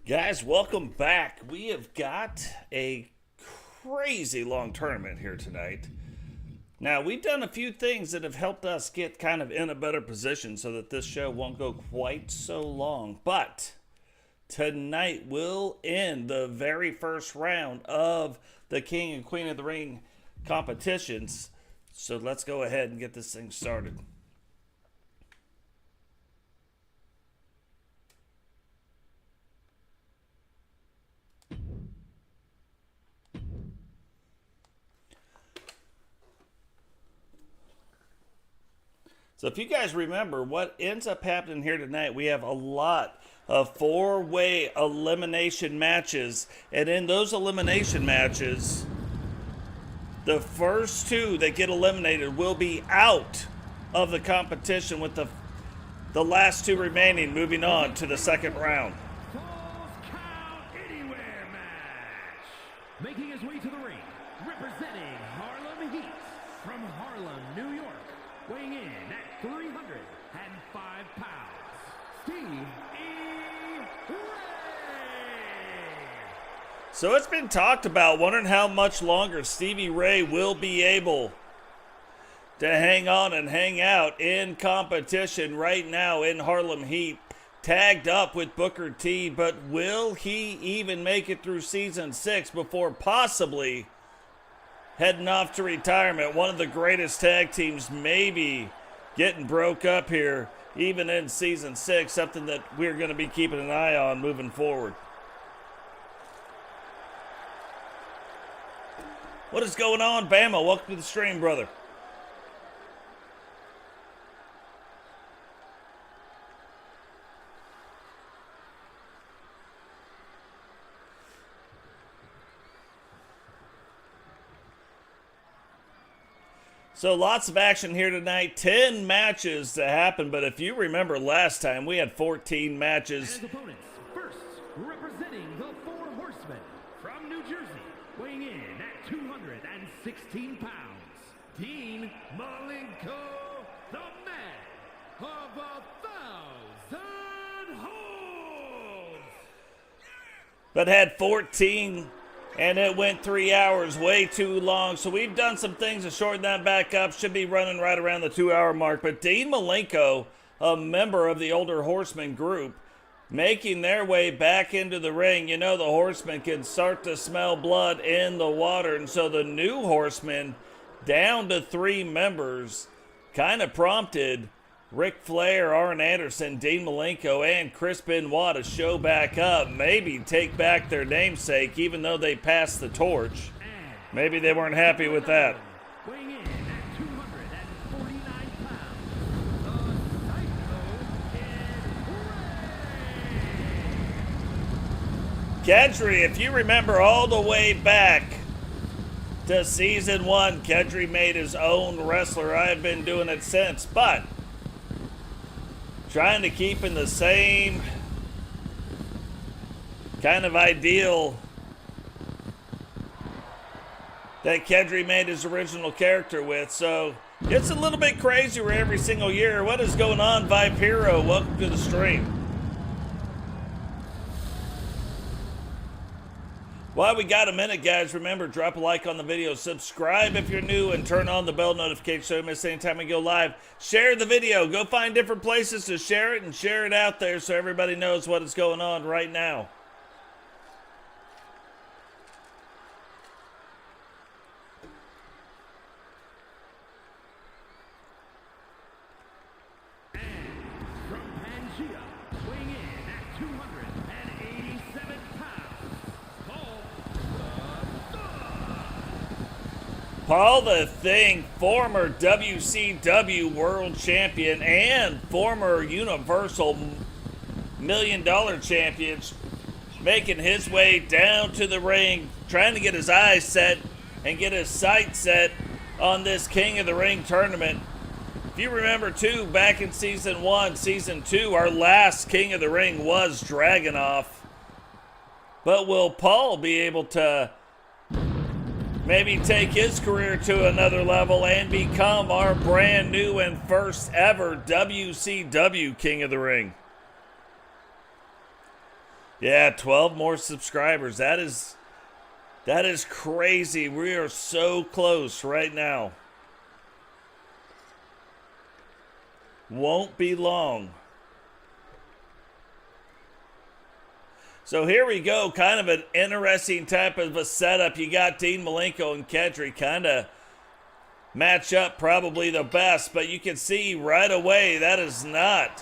Guys, welcome back. We have got a crazy long tournament here tonight. Now, we've done a few things that have helped us get kind of in a better position so that this show won't go quite so long. But tonight will end the very first round of the King and Queen of the Ring competitions. So let's go ahead and get this thing started. So if you guys remember what ends up happening here tonight, we have a lot of four-way elimination matches. And in those elimination matches, the first two that get eliminated will be out of the competition with the last two remaining moving on to the second round. Count Anywhere match. Making his way to the ring, representing Harlem Heat from Harlem, New York, weighing in at 305 pounds, Stevie. So it's been talked about, wondering how much longer Stevie Ray will be able to hang on and hang out in competition right now in Harlem Heat, tagged up with Booker T, but will he even make it through season 6 before possibly heading off to retirement? One of the greatest tag teams maybe getting broke up here, even in season 6, something that we're going to be keeping an eye on moving forward. What is going on, Bama? Welcome to the stream, brother. So lots of action here tonight. 10 matches to happen, but if you remember last time, we had 14 matches. And his opponents, first, representing the Four Horsemen from New Jersey, weighing in at 216 pounds, Dean Malenko, the man of 1,000 holds. But had 14, and it went 3 hours, way too long. So we've done some things to shorten that back up. Should be running right around the 2-hour mark. But Dean Malenko, a member of the Older Horsemen group, making their way back into the ring. You know, the Horsemen can start to smell blood in the water. And so the new Horsemen, down to 3 members, kind of prompted Ric Flair, Arn Anderson, Dean Malenko, and Chris Benoit to show back up. Maybe take back their namesake, even though they passed the torch. Maybe they weren't happy with that. Weighing in at 249 pounds, the Psycho Kedri, if you remember all the way back to season 1, Kedri made his own wrestler. I've been doing it since, but trying to keep in the same kind of ideal that Kedri made his original character with. So it's a little bit crazier every single year. What is going on, Viperio? Welcome to the stream. While we got a minute, guys, remember, drop a like on the video, subscribe if you're new, and turn on the bell notification so you don't miss any time we go live. Share the video. Go find different places to share it and share it out there so everybody knows what is going on right now. Paul the Thing, former WCW World Champion and former Universal $1 Million Champion, making his way down to the ring, trying to get his eyes set and get his sights set on this King of the Ring tournament. If you remember, too, back in Season 1, Season 2, our last King of the Ring was Dragonuv. But will Paul be able to maybe take his career to another level and become our brand new and first ever WCW King of the Ring? Yeah, 12 more subscribers. That is crazy. We are so close right now. Won't be long. So here we go. Kind of an interesting type of a setup. You got Dean Malenko and Kedri kind of match up probably the best, but you can see right away that is not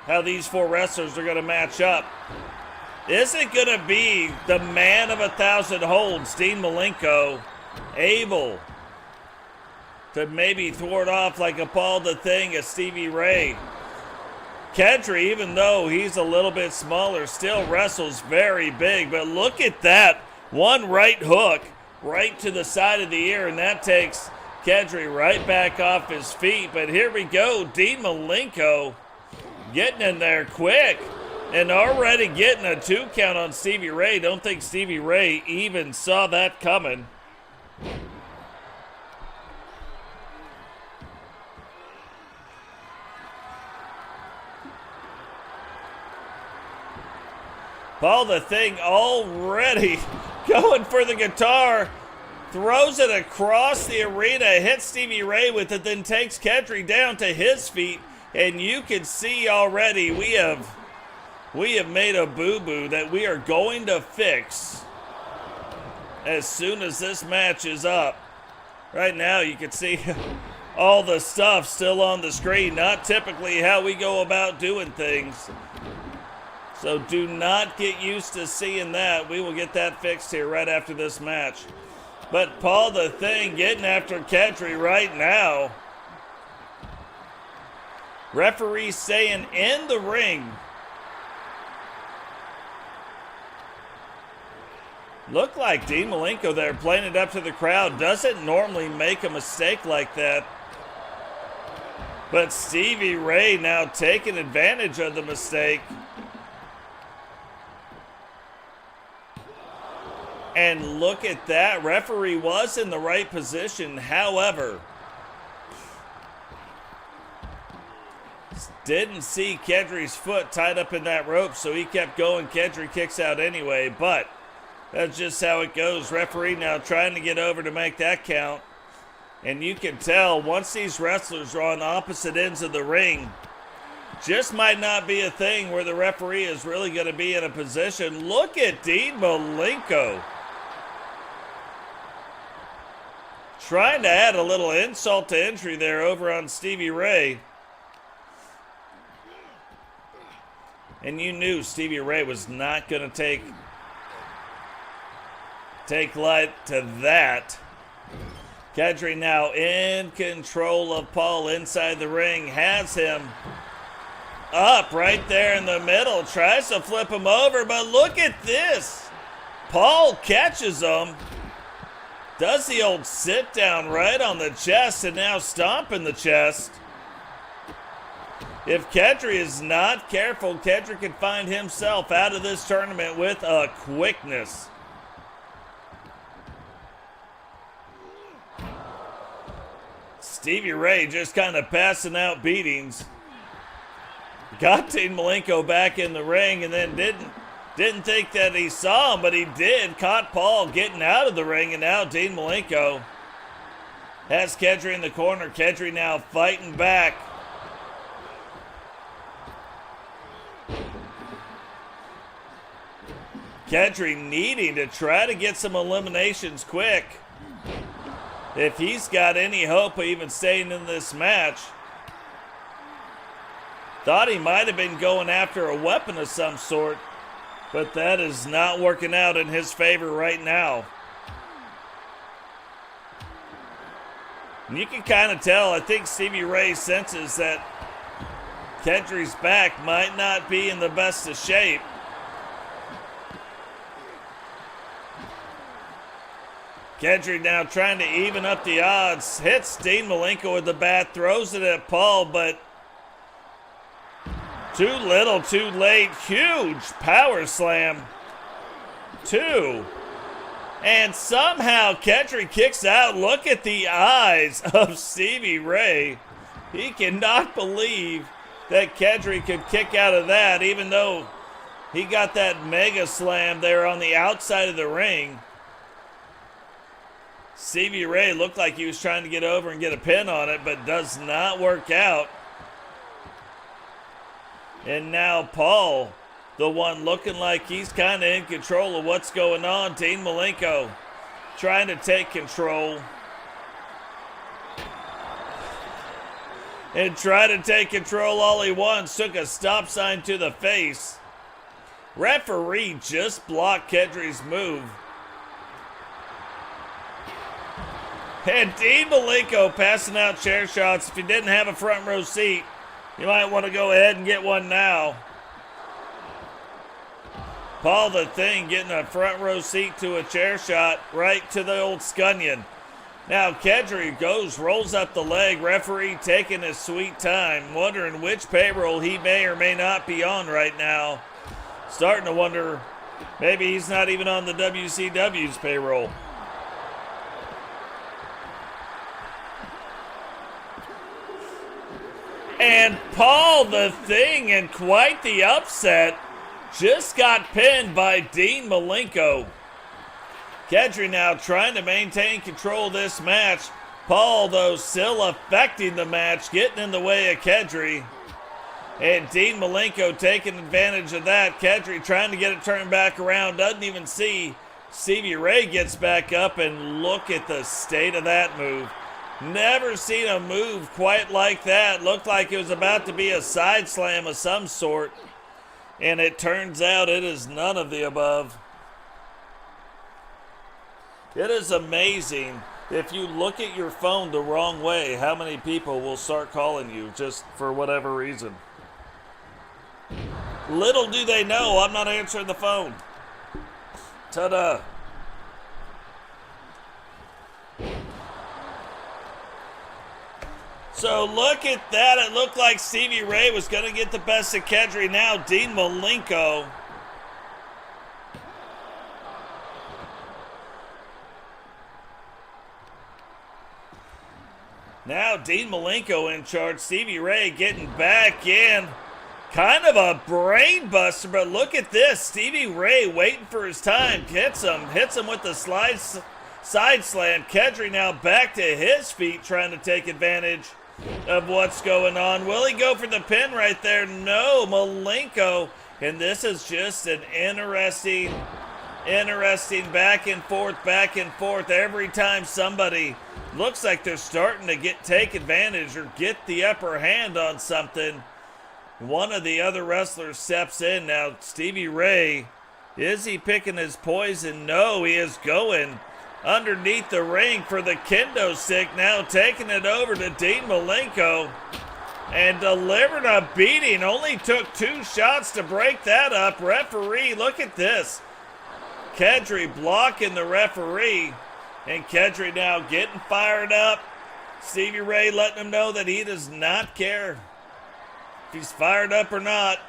how these four wrestlers are going to match up. Is it going to be the man of 1,000 holds, Dean Malenko, able to maybe thwart off like a Paul the Thing, a Stevie Ray? Kedri, even though he's a little bit smaller, still wrestles very big, but look at that. One right hook right to the side of the ear, and that takes Kedri right back off his feet. But here we go, Dean Malenko getting in there quick and already getting a 2 count on Stevie Ray. Don't think Stevie Ray even saw that coming. Paul the Thing already going for the guitar. Throws it across the arena, hits Stevie Ray with it, then takes Kedri down to his feet. And you can see already we have made a boo-boo that we are going to fix as soon as this match is up. Right now you can see all the stuff still on the screen. Not typically how we go about doing things. So do not get used to seeing that. We will get that fixed here right after this match. But Paul the Thing getting after Kedri right now. Referee saying in the ring. Looked like Dean Malenko there playing it up to the crowd. Doesn't normally make a mistake like that. But Stevie Ray now taking advantage of the mistake. And look at that. Referee was in the right position. However, didn't see Kedri's foot tied up in that rope, so he kept going. Kedri kicks out anyway, but that's just how it goes. Referee now trying to get over to make that count. And you can tell once these wrestlers are on opposite ends of the ring, just might not be a thing where the referee is really going to be in a position. Look at Dean Malenko. Trying to add a little insult to injury there over on Stevie Ray. And you knew Stevie Ray was not going to take light to that. Kedri now in control of Paul inside the ring. Has him up right there in the middle. Tries to flip him over, but look at this. Paul catches him. Does the old sit down right on the chest and now stomping the chest. If Kedri is not careful, Kedri can find himself out of this tournament with a quickness. Stevie Ray just kind of passing out beatings. Got Dean Malenko back in the ring and then didn't think that he saw him, but he did. Caught Paul getting out of the ring, and now Dean Malenko has Kedri in the corner. Kedri now fighting back. Kedri needing to try to get some eliminations quick if he's got any hope of even staying in this match. Thought he might have been going after a weapon of some sort, but that is not working out in his favor right now. And you can kind of tell, I think Stevie Ray senses that Kedri's back might not be in the best of shape. Kedri now trying to even up the odds. Hits Dean Malenko with the bat, throws it at Paul, but too little, too late. Huge power slam. 2. And somehow Kedri kicks out. Look at the eyes of Stevie Ray. He cannot believe that Kedri could kick out of that, even though He got that mega slam there on the outside of the ring. Stevie Ray looked like he was trying to get over and get a pin on it, but does not work out. And now Paul, the one looking like he's kind of in control of what's going on. Dean Malenko trying to take control. And try to take control all he wants. Took a stop sign to the face. Referee just blocked Kedri's move. And Dean Malenko passing out chair shots. If you didn't have a front row seat, you might want to go ahead and get one now. Paul the Thing getting a front row seat to a chair shot right to the old scunion. Now Kedri rolls up the leg. Referee taking his sweet time, wondering which payroll he may or may not be on right now. Starting to wonder, maybe he's not even on the WCW's payroll. And Paul the Thing, in quite the upset, just got pinned by Dean Malenko. Kedri now trying to maintain control of this match. Paul, though, still affecting the match, getting in the way of Kedri. And Dean Malenko taking advantage of that. Kedri trying to get it turned back around. Doesn't even see. Stevie Ray gets back up, and look at the state of that move. Never seen a move quite like that. Looked like it was about to be a side slam of some sort. And it turns out it is none of the above. It is amazing, if you look at your phone the wrong way, how many people will start calling you just for whatever reason. Little do they know, I'm not answering the phone. Ta-da. So look at that. It looked like Stevie Ray was going to get the best of Kedri. Now Dean Malenko. Now Dean Malenko in charge. Stevie Ray getting back in. Kind of a brain buster, but look at this. Stevie Ray waiting for his time. Hits him with the side slam. Kedri now back to his feet, trying to take advantage of what's going on. Will he go for the pin right there? No, Malenko. And this is just an interesting back and forth. Every time somebody looks like they're starting to take advantage or get the upper hand on something, one of the other wrestlers steps in. Now Stevie Ray, is he picking his poison? No, he is going underneath the ring for the kendo stick. Now taking it over to Dean Malenko and delivering a beating. Only took 2 shots to break that up. Referee, look at this. Kedri blocking the referee, and Kedri now getting fired up. Stevie Ray letting him know that he does not care if he's fired up or not.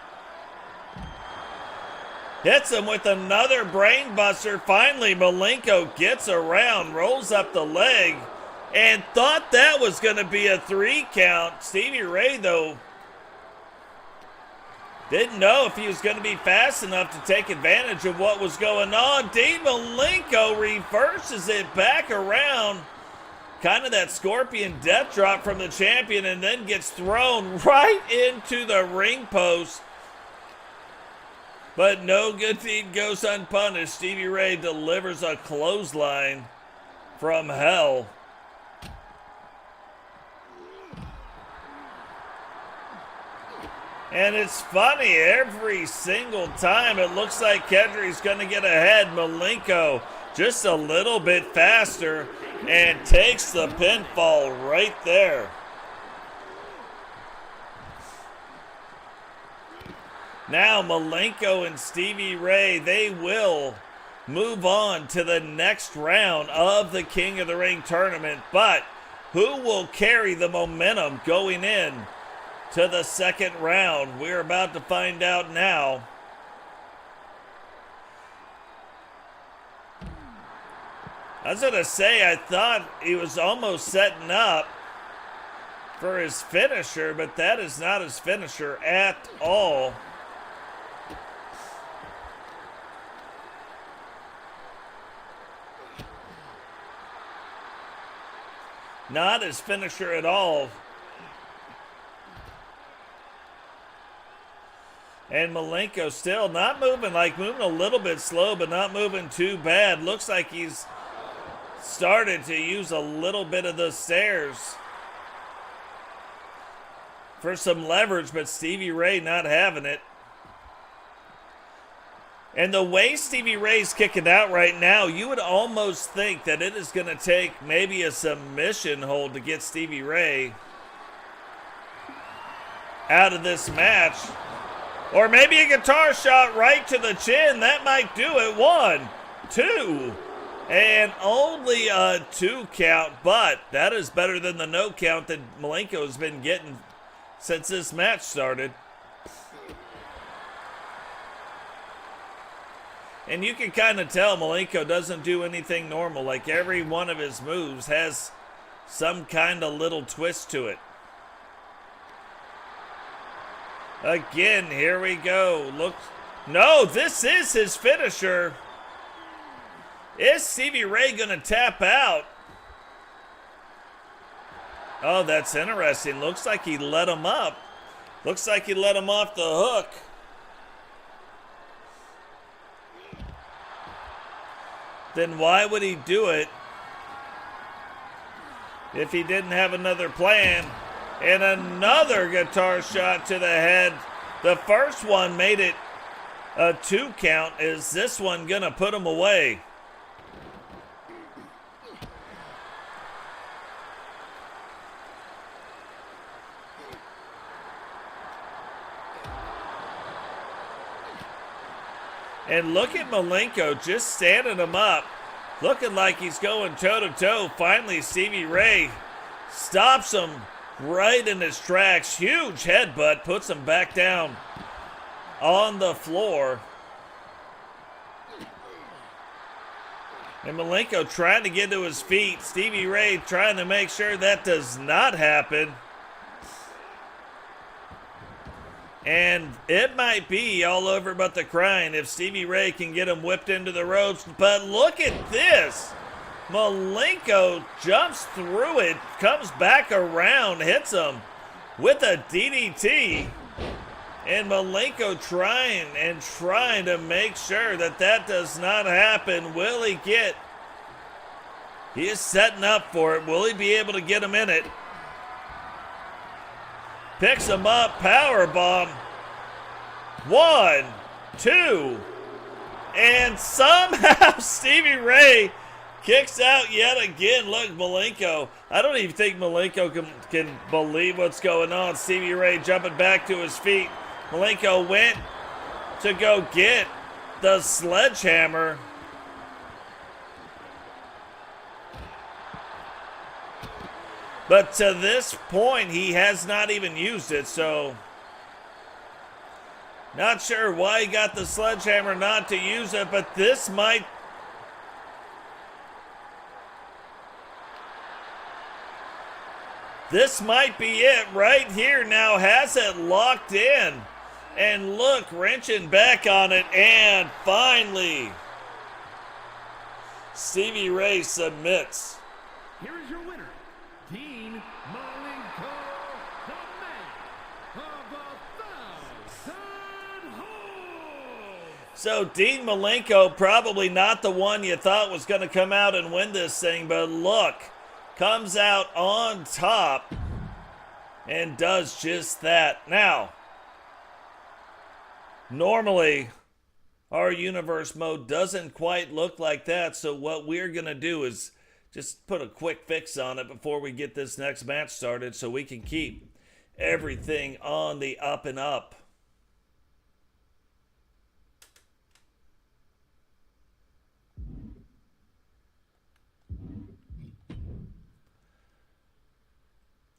Hits him with another brain buster. Finally, Malenko gets around, rolls up the leg, and thought that was going to be a 3 count. Stevie Ray, though, didn't know if he was going to be fast enough to take advantage of what was going on. Dean Malenko reverses it back around. Kind of that scorpion death drop from the champion, and then gets thrown right into the ring post. But no good deed goes unpunished. Stevie Ray delivers a clothesline from hell. And it's funny, every single time it looks like Kedri's going to get ahead. Malenko just a little bit faster and takes the pinfall right there. Now Malenko and Stevie Ray, they will move on to the next round of the King of the Ring tournament. But who will carry the momentum going in to the second round? We're about to find out now. I was going to say, I thought he was almost setting up for his finisher, but that is not his finisher at all. Not his finisher at all. And Malenko still not moving, like moving a little bit slow, but not moving too bad. Looks like he's started to use a little bit of the stairs for some leverage, but Stevie Ray not having it. And the way Stevie Ray's kicking out right now, you would almost think that it is going to take maybe a submission hold to get Stevie Ray out of this match. Or maybe a guitar shot right to the chin. That might do it. 1, 2. And only a 2 count. But that is better than the no count that Malenko has been getting since this match started. And you can kind of tell Malenko doesn't do anything normal. Like every one of his moves has some kind of little twist to it. Again, here we go. Look. No, this is his finisher. Is Stevie Ray going to tap out? Oh, that's interesting. Looks like he let him up. Looks like he let him off the hook. Then why would he do it if he didn't have another plan? And another guitar shot to the head. The first one made it a 2 count. Is this one gonna put him away? And look at Malenko just standing him up, looking like he's going toe-to-toe. Finally, Stevie Ray stops him right in his tracks. Huge headbutt, puts him back down on the floor. And Malenko trying to get to his feet. Stevie Ray trying to make sure that does not happen. And it might be all over but the crying if Stevie Ray can get him whipped into the ropes. But look at this. Malenko jumps through it, comes back around, hits him with a DDT. And Malenko trying to make sure that that does not happen. Will he get? He is setting up for it. Will he be able to get him in it? Picks him up, power bomb. 1, 2, and somehow Stevie Ray kicks out yet again. Look, Malenko. I don't even think Malenko can believe what's going on. Stevie Ray jumping back to his feet. Malenko went to go get the sledgehammer. But to this point, he has not even used it, so not sure why he got the sledgehammer not to use it, but this might be it right here. Now has it locked in. And look, wrenching back on it, and finally, Stevie Ray submits. Here is your winner, Dean Malenko, the man of 1,000 holds. So Dean Malenko, probably not the one you thought was going to come out and win this thing, but look, comes out on top and does just that. Now, normally, our universe mode doesn't quite look like that, so what we're going to do is just put a quick fix on it before we get this next match started so we can keep everything on the up and up.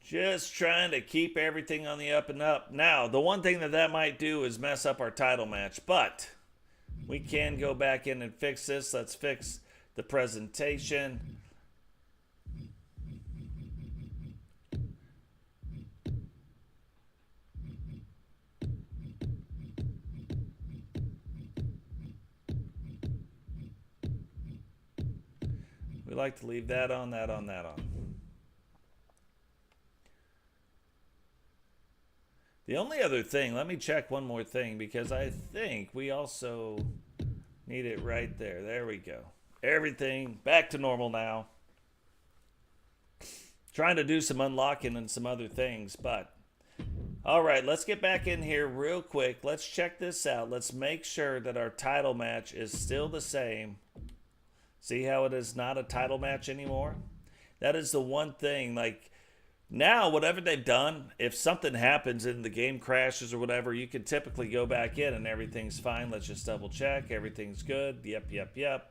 Just trying to keep everything on the up and up. Now, the one thing that might do is mess up our title match, but we can go back in and fix this. Let's fix the presentation. We like to leave that on, that on, that on. The only other thing, let me check one more thing because I think we also need it right there. There we go. Everything back to normal now. Trying to do some unlocking and some other things, but all right, let's get back in here real quick. Let's check this out. Let's make sure that our title match is still the same. See how it is not a title match anymore? That is the one thing, like, now, whatever they've done, if something happens and the game crashes or whatever, you can typically go back in and everything's fine. Let's just double check. Everything's good. Yep.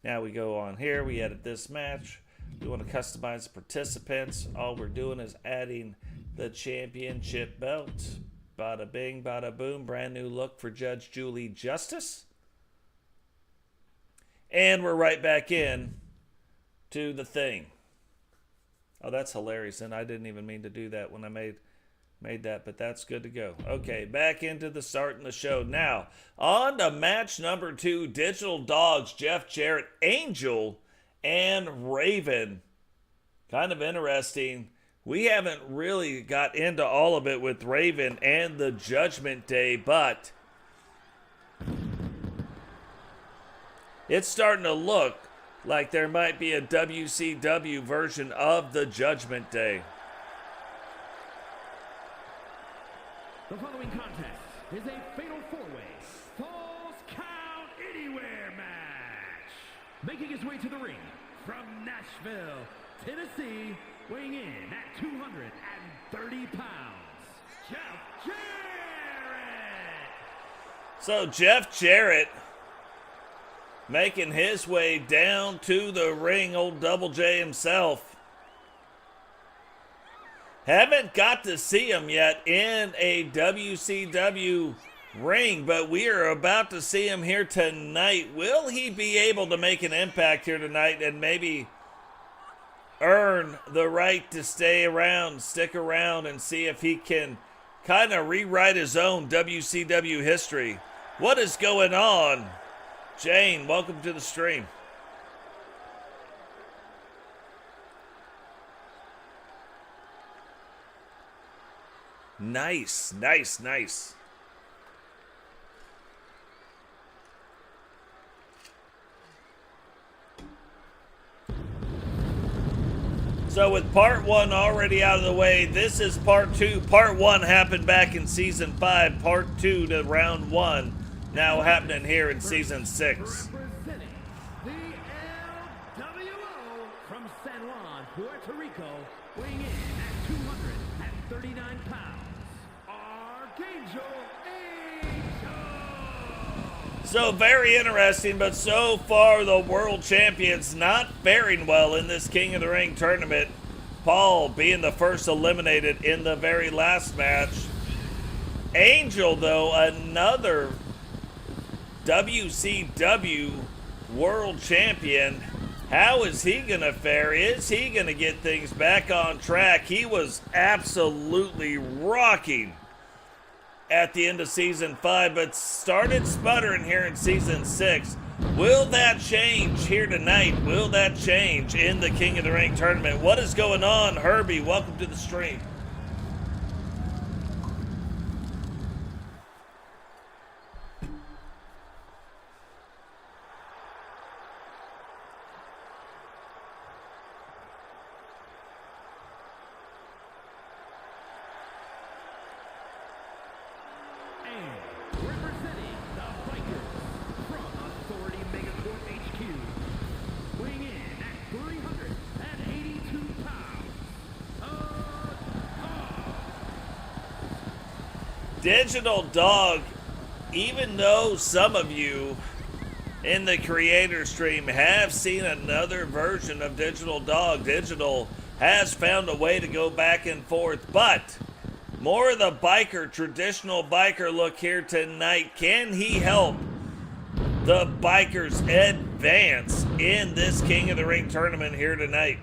Now we go on here. We edit this match. We want to customize the participants. All we're doing is adding the championship belt. Bada bing, bada boom. Brand new look for Judge Julie Justice. And we're right back in to the thing. Oh, that's hilarious, and I didn't even mean to do that when I made that, but that's good to go. Okay, back into the start in the show. Now, on to match number 2, Digital Dogs, Jeff Jarrett, Angel, and Raven. Kind of interesting. We haven't really got into all of it with Raven and the Judgment Day, but it's starting to look like there might be a WCW version of the Judgment Day. The following contest is a fatal 4-way Falls Count Anywhere match. Making his way to the ring from Nashville, Tennessee, weighing in at 230 pounds, Jeff Jarrett. So Jeff Jarrett making his way down to the ring, old Double J himself. Haven't got to see him yet in a WCW ring, but we are about to see him here tonight. Will he be able to make an impact here tonight and maybe earn the right to stay around, stick around, and see if he can kind of rewrite his own WCW history? What is going on? Jane, welcome to the stream. Nice. So with part 1 already out of the way, this is part 2. Part 1 happened back in season 5. Part 2 to round 1 now happening here in season 6. Representing the LWO from San Juan, Puerto Rico, weighing in at 239 pounds, Archangel Angel. So very interesting, but so far the world champions not faring well in this King of the Ring tournament. Paul being the first eliminated in the very last match. Angel, though, another WCW world champion. How is he going to fare? Is he going to get things back on track? He was absolutely rocking at the end of season 5, but started sputtering here in season 6. Will that change here tonight? Will that change in the King of the Ring tournament? What is going on? Herbie, welcome to the stream. Digital Dog, even though some of you in the creator stream have seen another version of Digital Dog, Digital has found a way to go back and forth, but more of the biker, traditional biker look here tonight. Can he help the bikers advance in this King of the Ring tournament here tonight?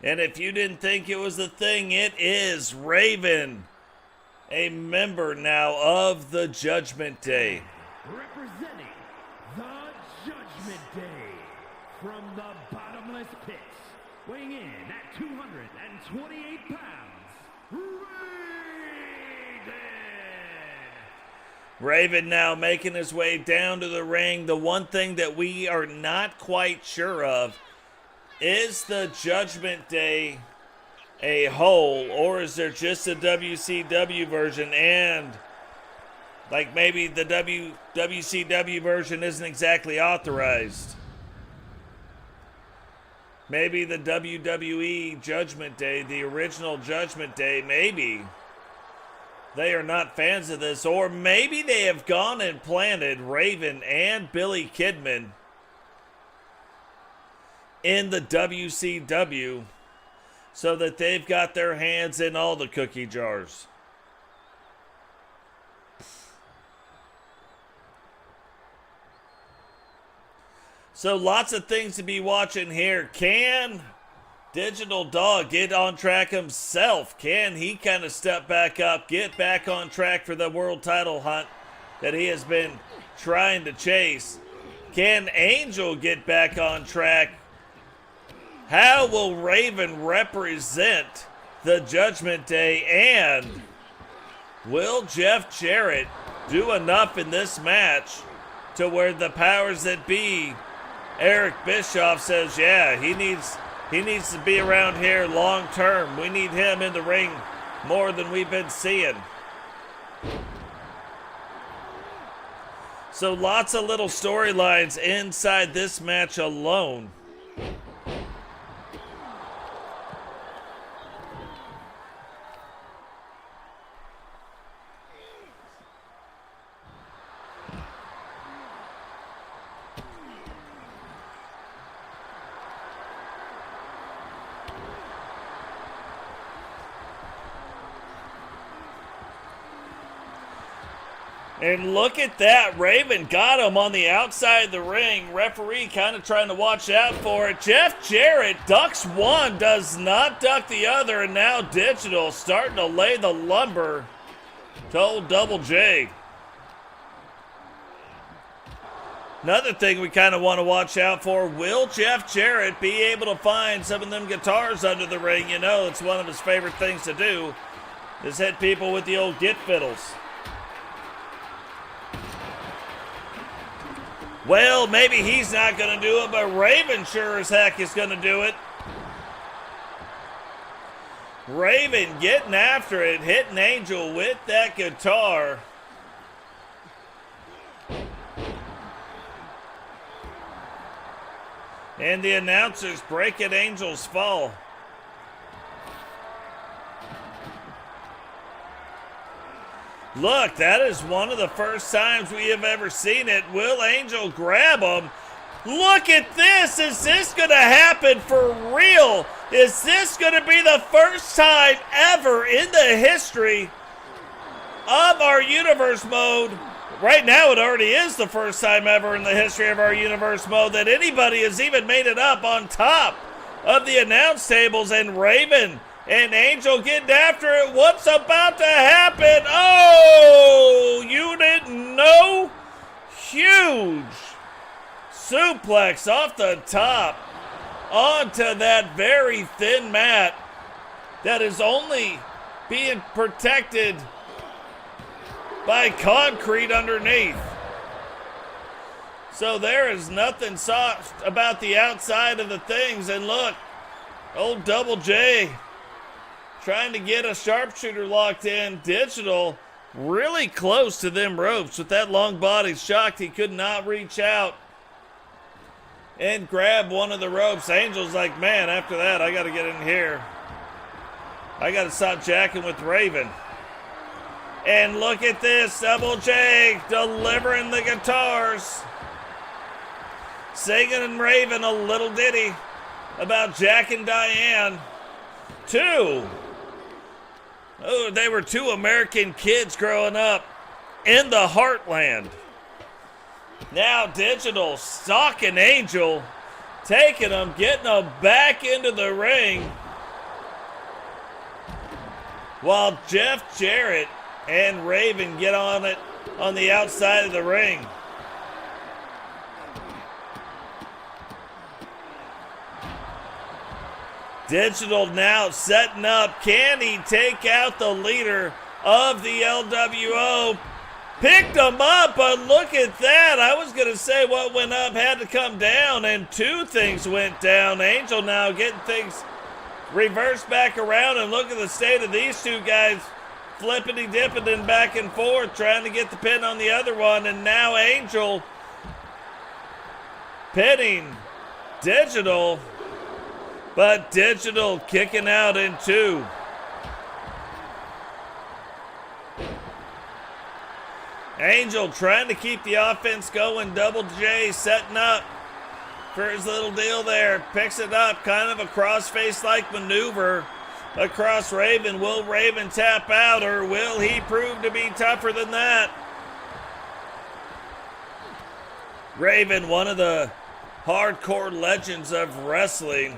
And if you didn't think it was a thing, it is. Raven, a member now of the Judgment Day. Representing the Judgment Day from the bottomless pits, weighing in at 228 pounds, Raven now making his way down to the ring. The one thing that we are not quite sure of, is the Judgment Day a whole, or is there just a WCW version, and like maybe the WCW version isn't exactly authorized? Maybe the WWE Judgment Day, the original Judgment Day, maybe they are not fans of this, or maybe they have gone and planted Raven and Billy Kidman in the WCW so that they've got their hands in all the cookie jars. So lots of things to be watching here. Can Digital Dog get on track himself? Can he kind of step back up, get back on track for the world title hunt that he has been trying to chase? Can Angel get back on track? How will Raven represent the Judgment Day? And will Jeff Jarrett do enough in this match to where the powers that be, Eric Bischoff, says, yeah, he needs to be around here long term. We need him in the ring more than we've been seeing. So lots of little storylines inside this match alone. And look at that. Raven got him on the outside of the ring. Referee kind of trying to watch out for it. Jeff Jarrett ducks one, does not duck the other. And now Digital starting to lay the lumber to old Double J. Another thing we kind of want to watch out for, will Jeff Jarrett be able to find some of them guitars under the ring? You know, it's one of his favorite things to do, is hit people with the old git fiddles. Well, maybe he's not going to do it, but Raven sure as heck is going to do it. Raven getting after it, hitting Angel with that guitar. And the announcers breaking Angel's fall. Look, that is one of the first times we have ever seen it. Will Angel grab him? Look at this. Is this going to happen for real? Is this going to be the first time ever in the history of our Universe Mode? Right now, it already is the first time ever in the history of our Universe Mode that anybody has even made it up on top of the announce tables. And Raven and Angel getting after it. What's about to happen? Oh, you didn't know? Huge suplex off the top onto that very thin mat that is only being protected by concrete underneath. So there is nothing soft about the outside of the things. And look, old Double J trying to get a sharpshooter locked in. Digital really close to them ropes with that long body. Shocked he could not reach out and grab one of the ropes. Angel's like, man, after that, I got to get in here. I got to stop jacking with Raven. And look at this, Double J delivering the guitars. Singing and Raven a little ditty about Jack and Diane. They were two American kids growing up in the heartland. Now Digital stalking Angel, taking him, getting him back into the ring. while Jeff Jarrett and Raven get on it on the outside of the ring. Digital now setting up. Can he take out the leader of the LWO? Picked him up, but look at that. I was going to say what went up had to come down, and two things went down. Angel now getting things reversed back around, and look at the state of these two guys flippity-dipping and back and forth, trying to get the pin on the other one, and now Angel pinning Digital, but Digital kicking out in two. Angel trying to keep the offense going. Double J setting up for his little deal there. Picks it up, kind of a crossface-like maneuver across Raven. Will Raven tap out, or will he prove to be tougher than that? Raven, one of the hardcore legends of wrestling,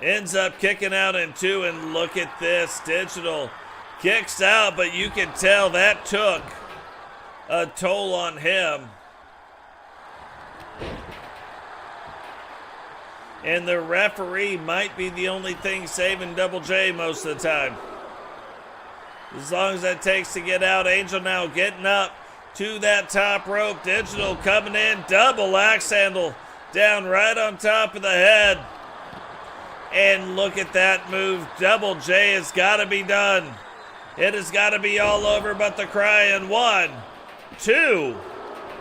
ends up kicking out in two, and look at this. Digital kicks out, but you can tell that took a toll on him. And the referee might be the only thing saving Double J most of the time. As long as that takes to get out. Angel now getting up to that top rope. Digital coming in. Double axe handle down right on top of the head. And look at that move. Double J has got to be done. It has got to be all over but the crying. 1, 2.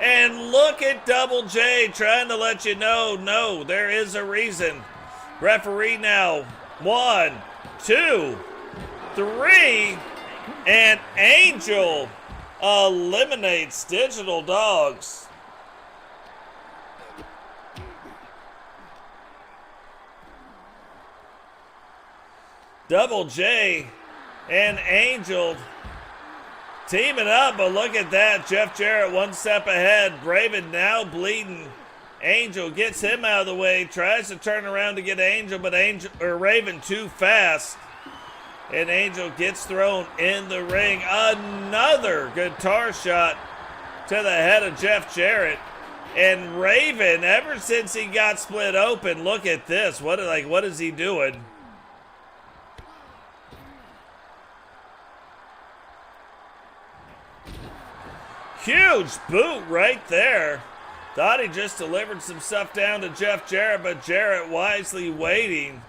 And look at Double J trying to let you know, no, there is a reason. Referee now. 1, 2, 3. And Angel eliminates Digital Dogs. Double J and Angel teaming up, but look at that. Jeff Jarrett one step ahead. Raven now bleeding. Angel gets him out of the way, tries to turn around to get Angel, but Raven too fast. And Angel gets thrown in the ring. Another guitar shot to the head of Jeff Jarrett. And Raven, ever since he got split open, look at this. What is he doing? Huge boot right there. Thought he just delivered some stuff down to Jeff Jarrett, but Jarrett wisely waiting.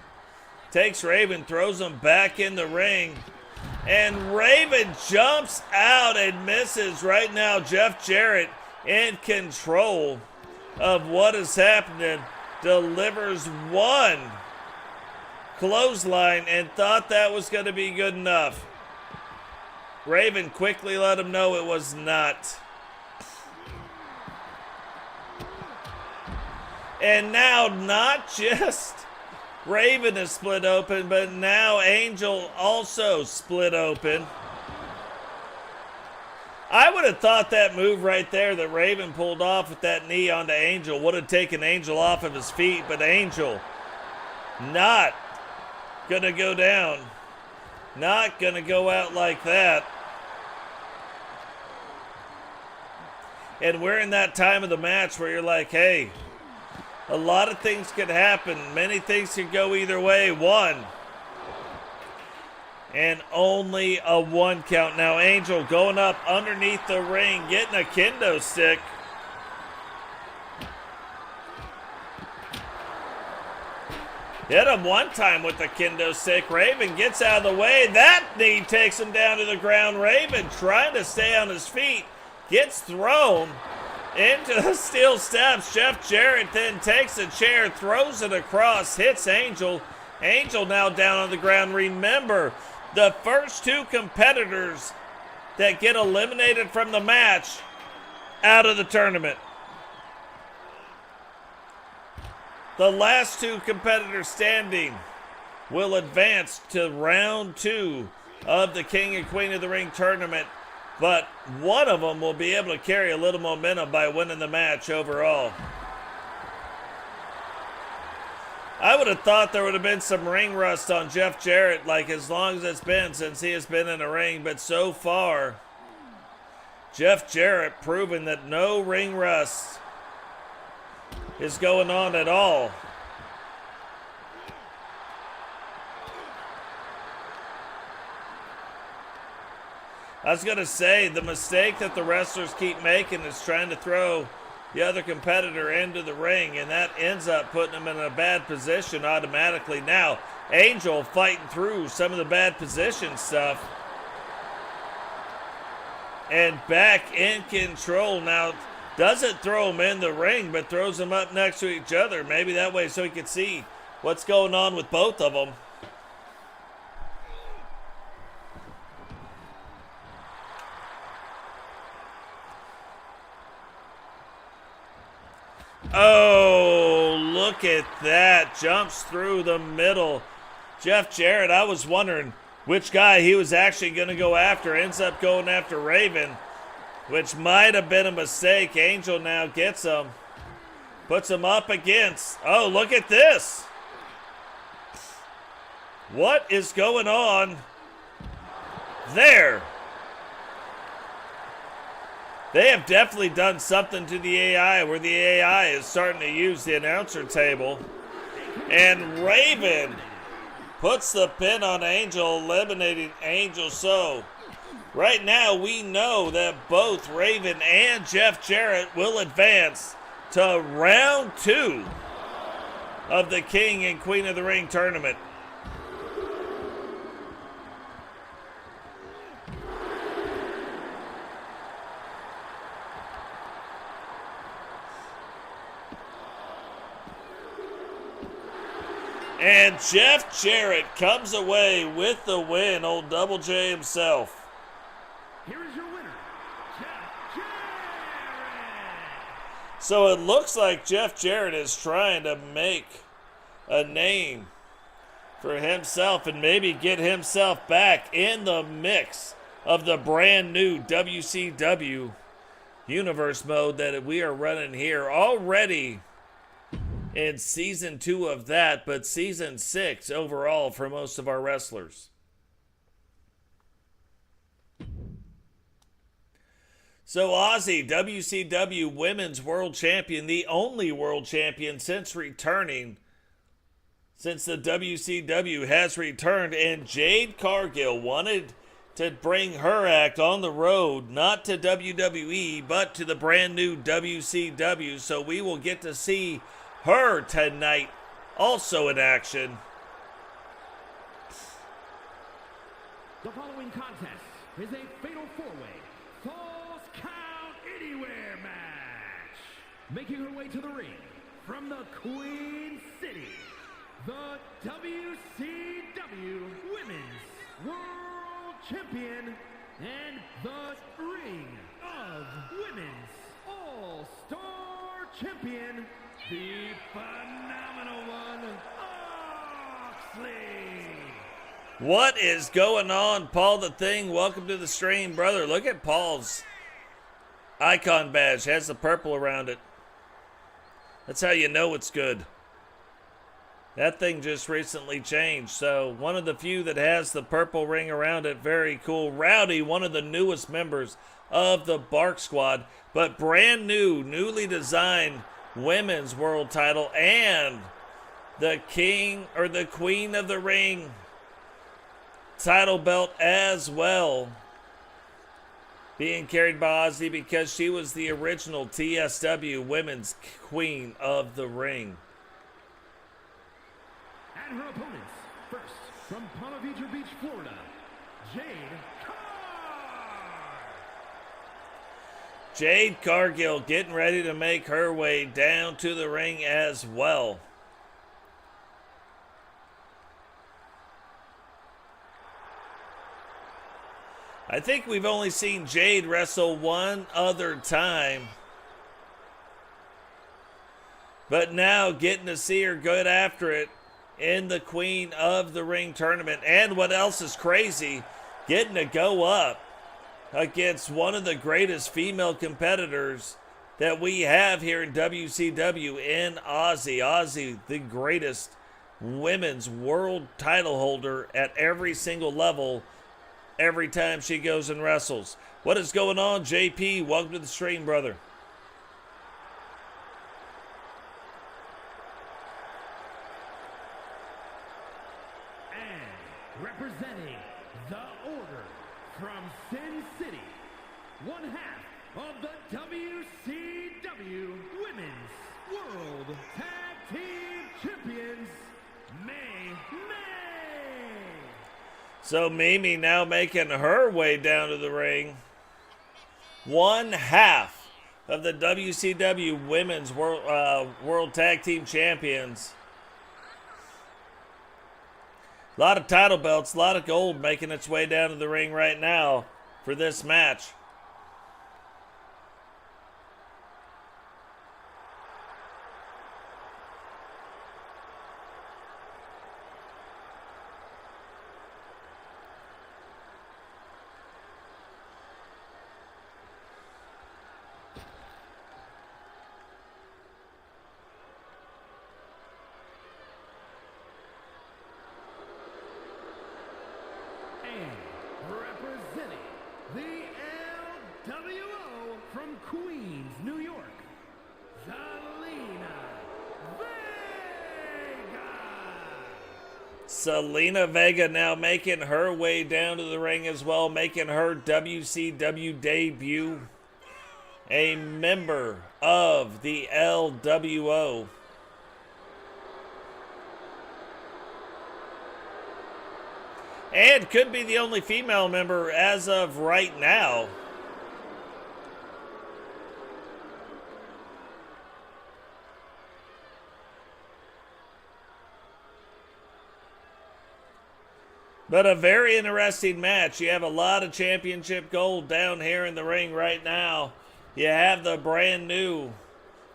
Takes Raven, throws him back in the ring. And Raven jumps out and misses. Right now, Jeff Jarrett in control of what is happening. Delivers one clothesline and thought that was going to be good enough. Raven quickly let him know it was not. And now not just Raven is split open, but now Angel also split open. I would have thought that move right there that Raven pulled off with that knee onto Angel would have taken Angel off of his feet, but Angel not going to go down. Not going to go out like that. And we're in that time of the match where you're like, hey, a lot of things could happen. Many things could go either way. 1. And only a 1 count. Now Angel going up underneath the ring, getting a kendo stick. Hit him one time with the kendo stick. Raven gets out of the way. That knee takes him down to the ground. Raven trying to stay on his feet. Gets thrown into the steel steps. Jeff Jarrett then takes a chair, throws it across, hits Angel. Angel now down on the ground. Remember, the first 2 competitors that get eliminated from the match out of the tournament. The last 2 competitors standing will advance to round 2 of the King and Queen of the Ring tournament. But one of them will be able to carry a little momentum by winning the match overall. I would have thought there would have been some ring rust on Jeff Jarrett, like as long as it's been since he has been in the ring. But so far, Jeff Jarrett proving that no ring rust is going on at all. I was going to say, the mistake that the wrestlers keep making is trying to throw the other competitor into the ring, and that ends up putting them in a bad position automatically. Now, Angel fighting through some of the bad position stuff and back in control. Now, doesn't throw them in the ring, but throws them up next to each other. Maybe that way so he can see what's going on with both of them. Oh, look at that. Jumps through the middle. Jeff Jarrett, I was wondering which guy he was actually going to go after. Ends up going after Raven, which might have been a mistake. Angel now gets him. Puts him up against. Oh, look at this. What is going on there? They have definitely done something to the AI where the AI is starting to use the announcer table. And Raven puts the pin on Angel, eliminating Angel. So right now we know that both Raven and Jeff Jarrett will advance to round 2 of the King and Queen of the Ring tournament. And Jeff Jarrett comes away with the win, old Double J himself. Here is your winner, Jeff Jarrett. So it looks like Jeff Jarrett is trying to make a name for himself and maybe get himself back in the mix of the brand new WCW Universe Mode that we are running here already. In season 2 of that, but season 6 overall for most of our wrestlers. So Ozzy, WCW Women's World Champion, the only world champion since returning, since the WCW has returned, and Jade Cargill wanted to bring her act on the road, not to WWE, but to the brand new WCW, so we will get to see her tonight, also in action. The following contest is a fatal 4-way Falls Count Anywhere match. Making her way to the ring from the Queen City, the WCW Women's World Champion and the Ring of Women's All-Star Champion, the phenomenal one, Oxley. What is going on, Paul the Thing? Welcome to the stream, brother. Look at Paul's icon badge. Has the purple around it. That's how you know it's good. That thing just recently changed. So one of the few that has the purple ring around it. Very cool. Rowdy, one of the newest members of the Bark Squad, but brand new, newly designed Women's World title and the King or the Queen of the Ring title belt as well, being carried by Ozzy because she was the original TSW Women's Queen of the Ring. And her opponents, first from Ponte Vedra Beach, Florida, Jade Cargill. Jade Cargill getting ready to make her way down to the ring as well. I think we've only seen Jade wrestle one other time. But now getting to see her get after it in the Queen of the Ring tournament. And what else is crazy, getting to go up against one of the greatest female competitors that we have here in WCW in Ozzy. Ozzy, the greatest women's world title holder at every single level every time she goes and wrestles. What is going on, JP? Welcome to the stream, brother. And representing the Order from Sin City, one half of the WCW Women's World Tag Team Champions, May. So Mimi now making her way down to the ring. One half of the WCW Women's World Tag Team Champions. A lot of title belts, a lot of gold making its way down to the ring right now for this match. Representing the LWO from Queens, New York, Selina Vega. Selina Vega now making her way down to the ring as well, making her WCW debut. A member of the LWO. And could be the only female member as of right now. But a very interesting match. You have a lot of championship gold down here in the ring right now. You have the brand new,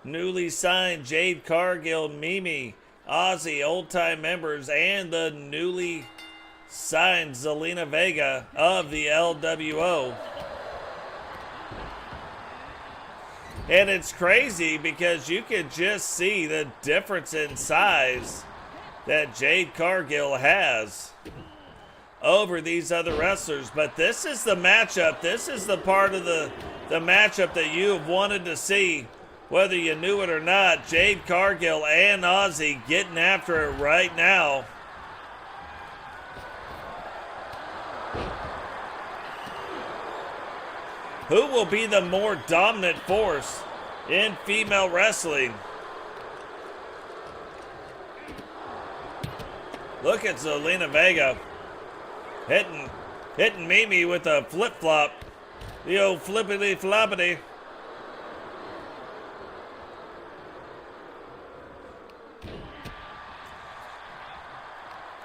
newly signed Jade, Cargill, Mimi, Ozzy, old-time members, and the newly signed Selina Vega of the LWO. And it's crazy because you can just see the difference in size that Jade Cargill has over these other wrestlers. But this is the matchup. This is the part of the matchup that you have wanted to see, whether you knew it or not. Jade Cargill and Ozzy getting after it right now. Who will be the more dominant force in female wrestling? Look at Selina Vega hitting Mimi with a flip-flop. The old flippity-floppity.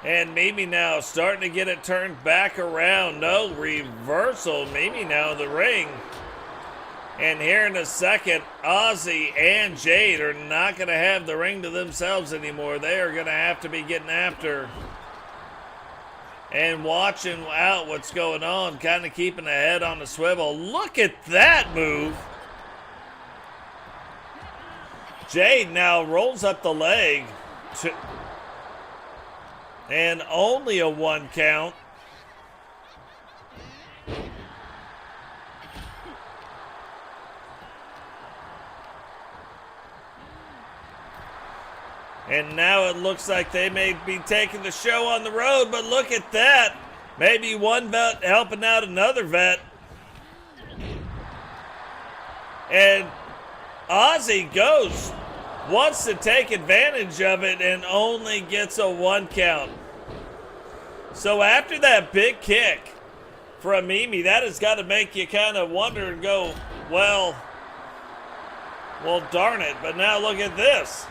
And Mimi now starting to get it turned back around. No reversal. Mimi now in the ring. And here in a second, Ozzy and Jade are not going to have the ring to themselves anymore. They are going to have to be getting after and watching out what's going on, kind of keeping the head on the swivel. Look at that move. Jade now rolls up the leg. And only a 1 count. And now it looks like they may be taking the show on the road, but look at that. Maybe one vet helping out another vet. And Ozzy wants to take advantage of it and only gets a 1 count. So after that big kick from Mimi, that has got to make you kind of wonder and go, well, darn it. But now look at this.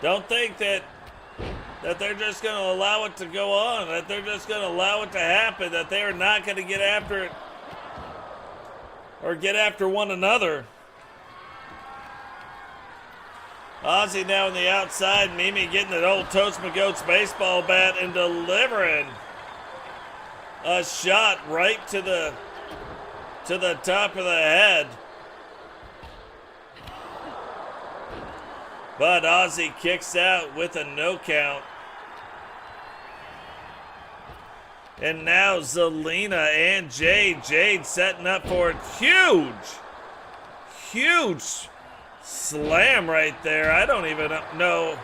Don't think that they're just going to allow it to go on, that they're just going to allow it to happen, that they are not going to get after it or get after one another. Ozzy now on the outside, Mimi getting that old Totes McGoat's baseball bat and delivering a shot right to the top of the head. But Ozzy kicks out with a no count. And now Selina and Jade. Jade setting up for a huge slam right there. I don't even know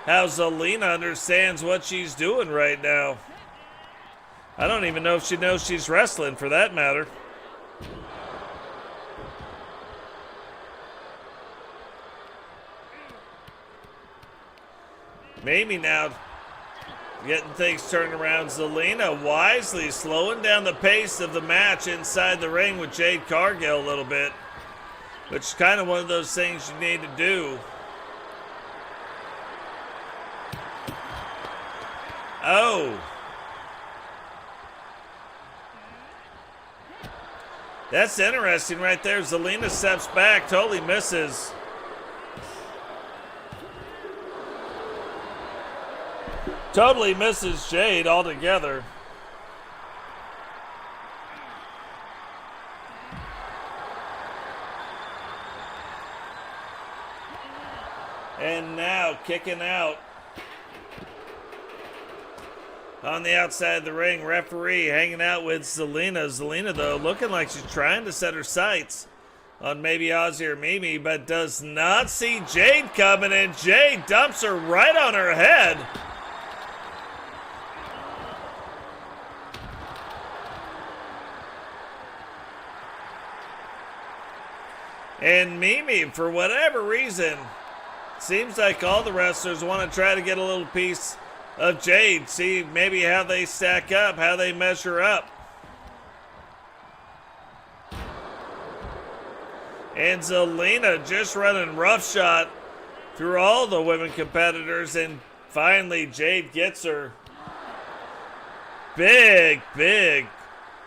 how Selina understands what she's doing right now. I don't even know if she knows she's wrestling, for that matter. Maybe now getting things turned around. Selina wisely slowing down the pace of the match inside the ring with Jade Cargill a little bit, which is kind of one of those things you need to do. Oh. That's interesting right there. Selina steps back, totally misses. Totally misses Jade altogether. And now kicking out. On the outside of the ring, referee hanging out with Selina. Selina, though, looking like she's trying to set her sights on maybe Ozzy or Mimi, but does not see Jade coming, and Jade dumps her right on her head. And Mimi, for whatever reason, seems like all the wrestlers want to try to get a little piece of Jade, see maybe how they stack up, how they measure up. And Selina just running roughshod through all the women competitors, and finally Jade gets her. Big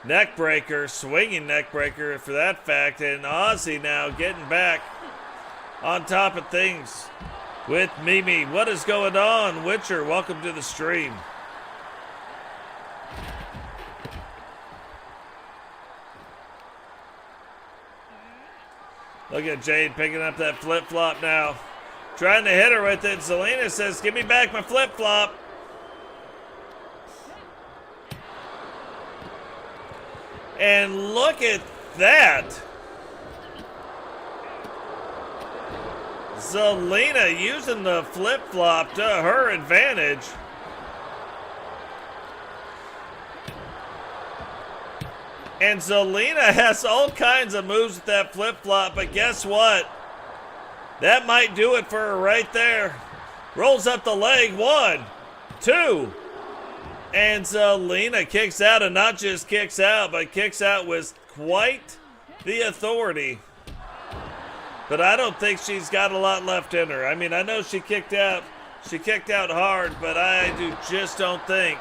neck breaker, swinging neck breaker for that fact, and Ozzy now getting back on top of things with Mimi. What is going on? Witcher, welcome to the stream. Look at Jade picking up that flip-flop now. Trying to hit her with it. Selina says, give me back my flip-flop. And look at that. Selina using the flip-flop to her advantage. And Selina has all kinds of moves with that flip-flop, but guess what? That might do it for her right there. Rolls up the leg, 1, 2. And Selina kicks out, and not just kicks out, but kicks out with quite the authority. But I don't think she's got a lot left in her. I mean, I know she kicked out hard, but I just don't think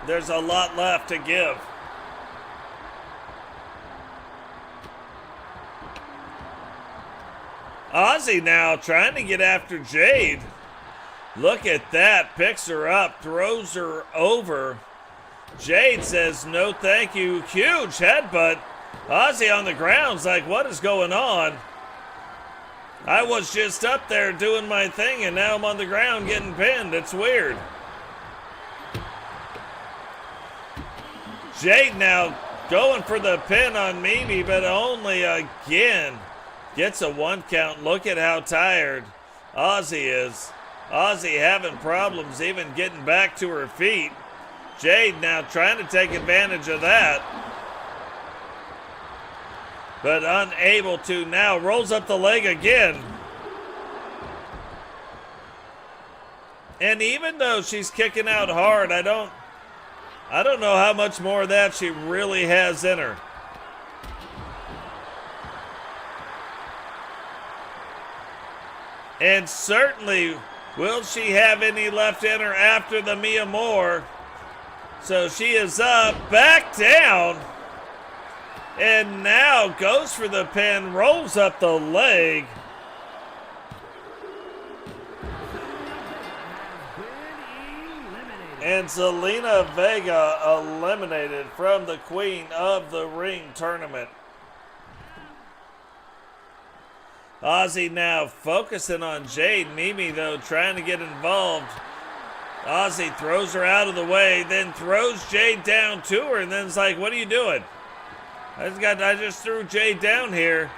there's a lot left to give. Ozzy now trying to get after Jade. Look at that. Picks her up, throws her over. Jade says, no thank you. Huge headbutt. Ozzy on the ground's like, what is going on? I was just up there doing my thing, and now I'm on the ground getting pinned. It's weird. Jade now going for the pin on Mimi, but only again gets a 1 count. Look at how tired Ozzy is. Ozzy having problems even getting back to her feet. Jade now trying to take advantage of that, but unable to. Now rolls up the leg again. And even though she's kicking out hard, I don't know how much more of that she really has in her. And certainly, will she have any left in her after the Mia Moore? So she is up, back down, and now goes for the pin, rolls up the leg. And Selina Vega eliminated from the Queen of the Ring tournament. Ozzy now focusing on Jade. Mimi, though, trying to get involved. Ozzy throws her out of the way, then throws Jade down to her, and then it's like, what are you doing? I just threw Jade down here,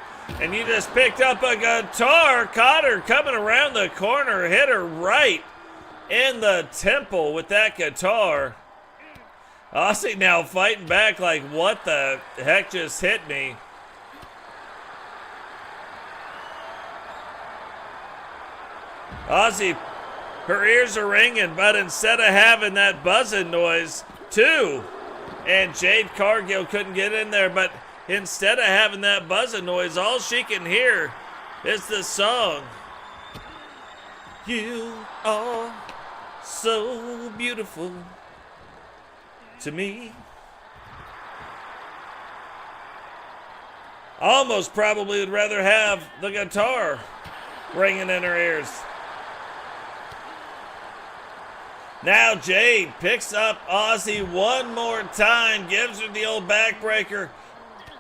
and you just picked up a guitar, caught her coming around the corner, hit her right in the temple with that guitar. Ozzy now fighting back like, what the heck just hit me? Ozzy, her ears are ringing, but instead of having that buzzing noise, too, and Jade Cargill couldn't get in there, but instead of having that buzzing noise, all she can hear is the song. You are so beautiful to me. Almost probably would rather have the guitar ringing in her ears. Now Jade picks up Ozzy one more time, gives her the old backbreaker,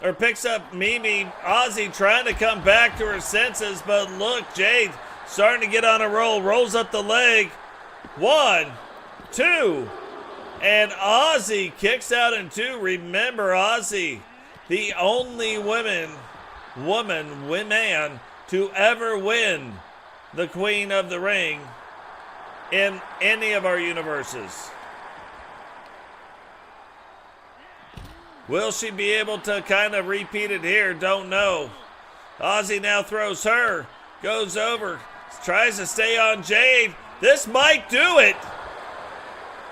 or picks up Mimi. Ozzy trying to come back to her senses, but look, Jade starting to get on a roll, rolls up the leg. 1, 2, and Ozzy kicks out in 2. Remember, Ozzy, the only woman to ever win the Queen of the Ring in any of our universes. Will she be able to kind of repeat it here? Don't know. Ozzy now throws her, goes over, tries to stay on Jade. This might do it.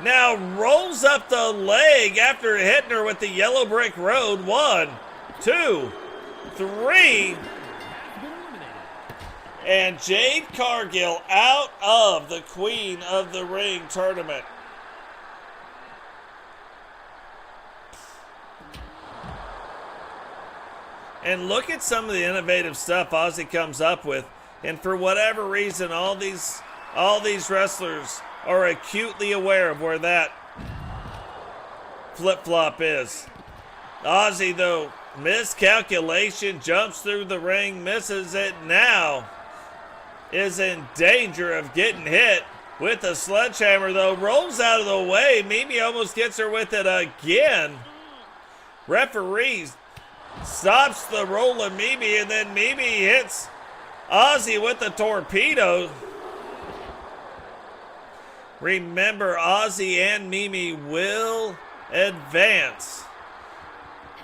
Now rolls up the leg after hitting her with the yellow brick road. 1, 2, 3. And Jade Cargill out of the Queen of the Ring tournament. And look at some of the innovative stuff Ozzy comes up with. And for whatever reason, all these wrestlers are acutely aware of where that flip-flop is. Ozzy, though, miscalculation, jumps through the ring, misses it. Now is in danger of getting hit with a sledgehammer, though. Rolls out of the way. Mimi almost gets her with it again. Referee stops the roll of Mimi, and then Mimi hits Ozzy with the torpedo. Remember, Ozzy and Mimi will advance.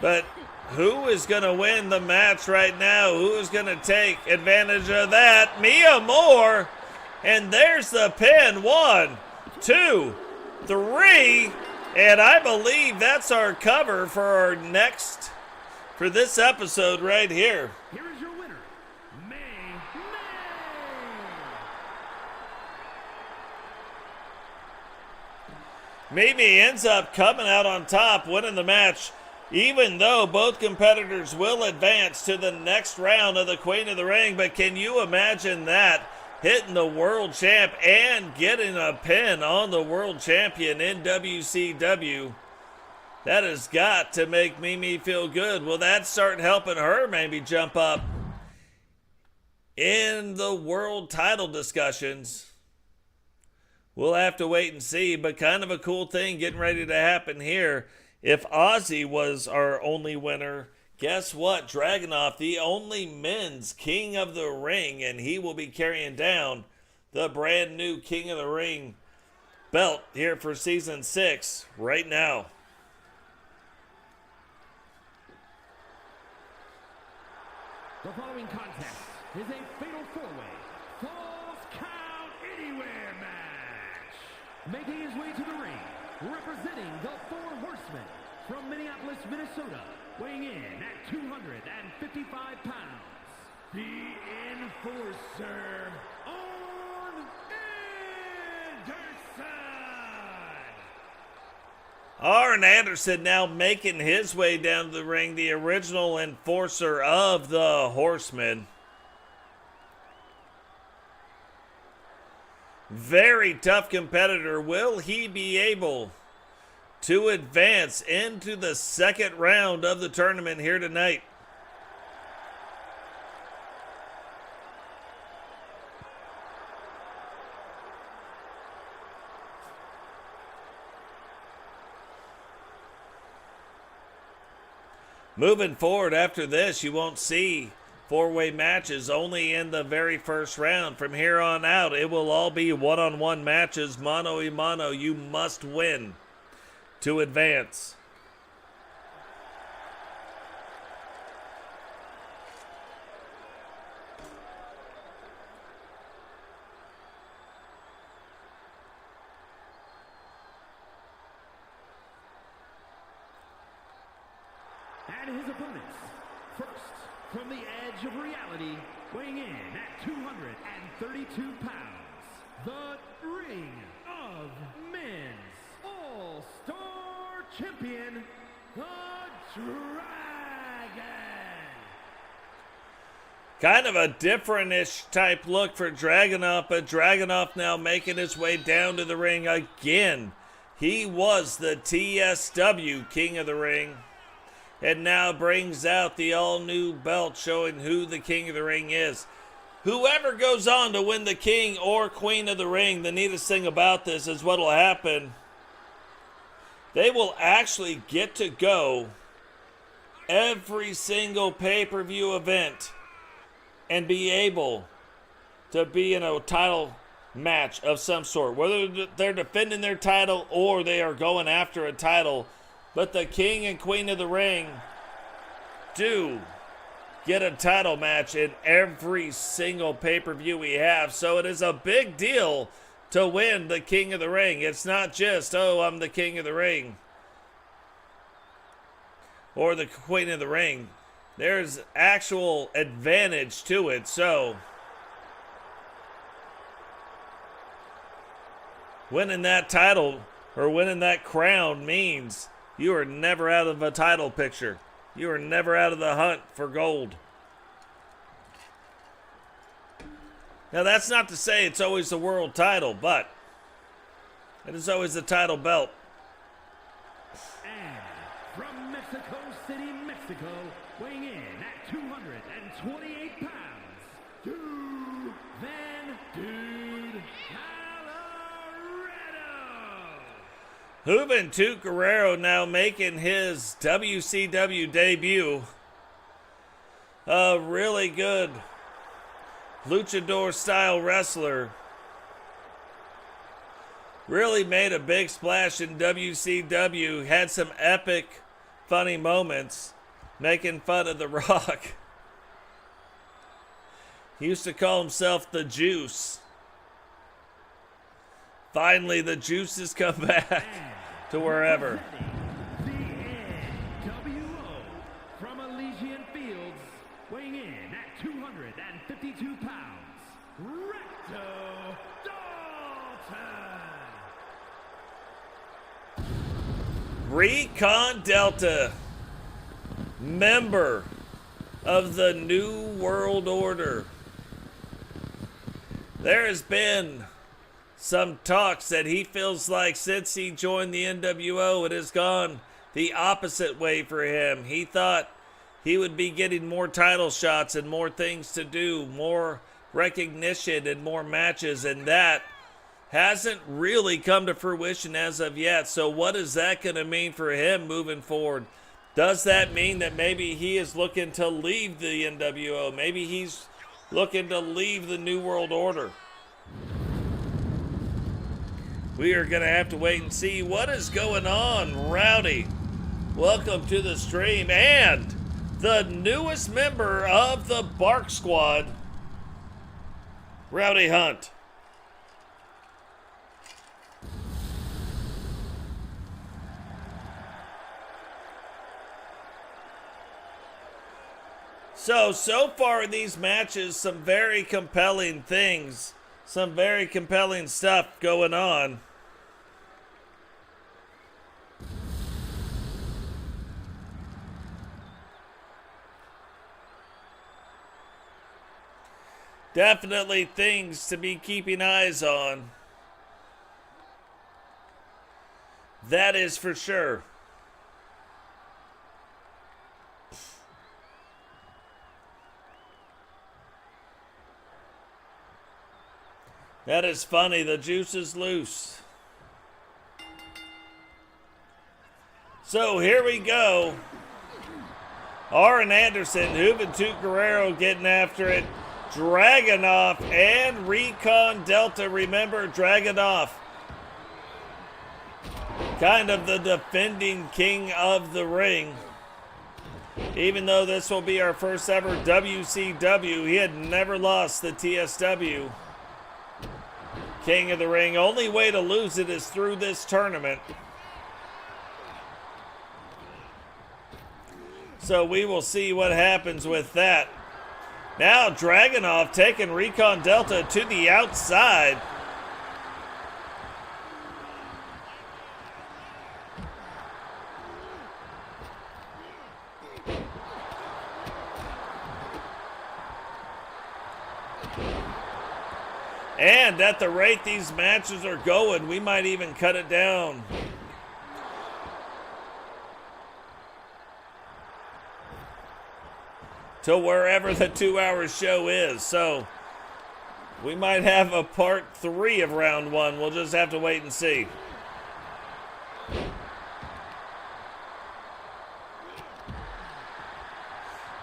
But who is going to win the match right now? Who is going to take advantage of that? Mia Moore. And there's the pin. 1, 2, 3. And I believe that's our cover for this episode right here. Here is your winner, May. Mimi ends up coming out on top, winning the match, even though both competitors will advance to the next round of the Queen of the Ring. But can you imagine that? Hitting the world champ and getting a pin on the world champion in WCW. That has got to make Mimi feel good. Will that start helping her maybe jump up in the world title discussions? We'll have to wait and see, but kind of a cool thing getting ready to happen here. If Ozzy was our only winner, guess what? Dragonuv, the only men's King of the Ring, and he will be carrying down the brand new King of the Ring belt here for Season 6 right now. The following contest is a fatal four-way Falls Count Anywhere match. Making his way to the ring, representing the Four Horsemen from Minneapolis, Minnesota, weighing in at 255 pounds, the Enforcer, Arn Anderson now making his way down to the ring, the original enforcer of the Horsemen. Very tough competitor. Will he be able to advance into the second round of the tournament here tonight? moving forward after this, you won't see four-way matches, only in the very first round. From here on out, it will all be one-on-one matches, mano a mano. You must win to advance. And his opponents, first from the edge of reality, weighing in at 232 pounds, the Ring of Men's All-Star Champion, the Dragon. Kind of a different-ish type look for Dragonuv, but Dragonuv now making his way down to the ring again. He was the TSW King of the Ring, and now brings out the all-new belt showing who the King of the Ring is. Whoever goes on to win the King or Queen of the Ring, the neatest thing about this is what will happen. They will actually get to go every single pay-per-view event and be able to be in a title match of some sort. Whether they're defending their title or they are going after a title. But the King and Queen of the Ring do get a title match in every single pay-per-view we have. So it is a big deal to win the King of the Ring. It's not just, oh, I'm the King of the Ring or the Queen of the Ring. There's actual advantage to it. So winning that title or winning that crown means you are never out of a title picture. You are never out of the hunt for gold. Now, that's not to say it's always the world title, but it is always the title belt. And from Mexico City, Mexico, weighing in at 228 pounds, Dude Juventud Guerrero now making his WCW debut. A really good luchador-style wrestler. Really made a big splash in WCW. Had some epic, funny moments making fun of The Rock. He used to call himself the Juice. Finally, the Juice has come back to wherever. The NWO from Elysian Fields, weighing in at 252 pounds, Recto Dalton. Recon Delta, member of the New World Order. There has been some talks that he feels like since he joined the NWO, it has gone the opposite way for him. He thought he would be getting more title shots and more things to do, more recognition and more matches, and that hasn't really come to fruition as of yet. So what is that going to mean for him moving forward? Does that mean that maybe he is looking to leave the NWO? Maybe he's looking to leave the New World Order? We are going to have to wait and see what is going on. Rowdy, welcome to the stream. And the newest member of the Bark Squad, Rowdy Hunt. So far in these matches, some very compelling things. Some very compelling stuff going on. Definitely things to be keeping eyes on. That is for sure. That is funny. The juice is loose. So here we go. Arn Anderson, Juventud Guerrero getting after it. Dragonuv and Recon Delta. Remember, Dragonuv, kind of the defending king of the ring. Even though this will be our first ever WCW, he had never lost the TSW King of the Ring. Only way to lose it is through this tournament. So we will see what happens with that. Now Dragonuv taking Recon Delta to the outside. And at the rate these matches are going, we might even cut it down. To wherever the 2-hour show is. So we might have a part 3 of round 1. We'll just have to wait and see.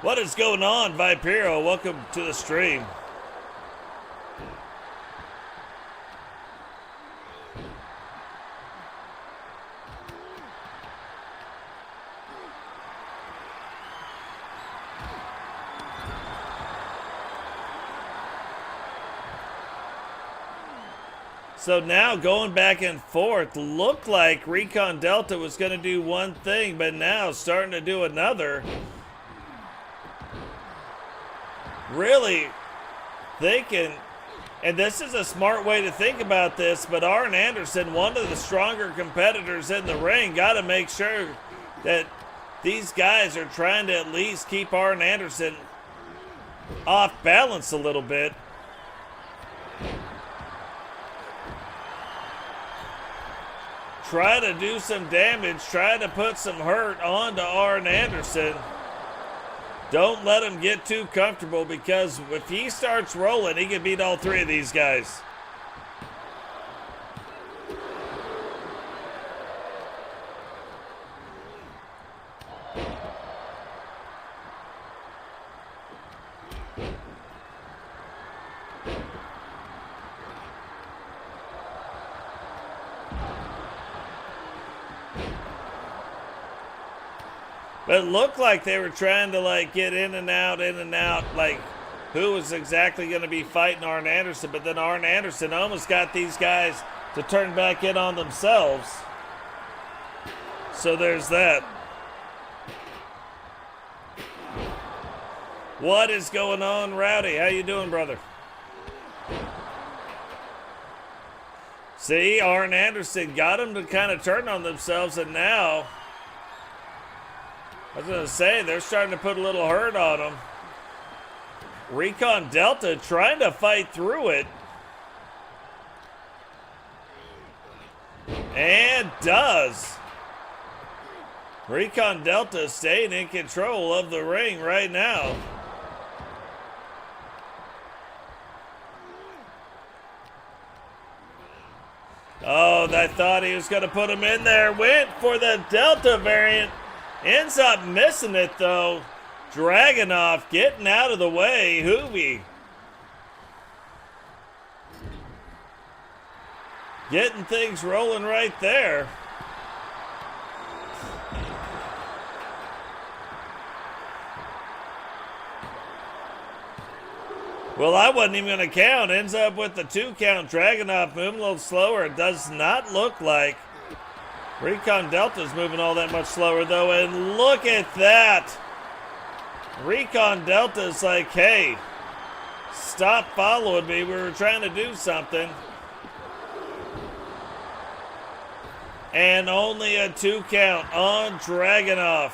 What is going on, Viperio? Welcome to the stream. So now going back and forth, looked like Recon Delta was going to do one thing, but now starting to do another. Really thinking, and this is a smart way to think about this, but Arn Anderson, one of the stronger competitors in the ring, got to make sure that these guys are trying to at least keep Arn Anderson off balance a little bit. Try to do some damage, try to put some hurt onto Arn Anderson. Don't let him get too comfortable, because if he starts rolling, he can beat all 3 of these guys. But it looked like they were trying to get in and out, like who was exactly going to be fighting Arn Anderson. But then Arn Anderson almost got these guys to turn back in on themselves. So there's that. What is going on, Rowdy? How you doing, brother? See, Arn Anderson got them to kind of turn on themselves, and now, I was going to say, they're starting to put a little hurt on them. Recon Delta trying to fight through it. And does. Recon Delta staying in control of the ring right now. Oh, I thought he was going to put him in there. Went for the Delta variant. Ends up missing it, though. Dragonuv getting out of the way. Juvy getting things rolling right there. Well, I wasn't even going to count. Ends up with the 2 count. Dragonuv moving a little slower. It does not look like Recon Delta's moving all that much slower, though. And look at that. Recon Delta's like, hey, stop following me. We were trying to do something. And only a 2 count on Dragonuv.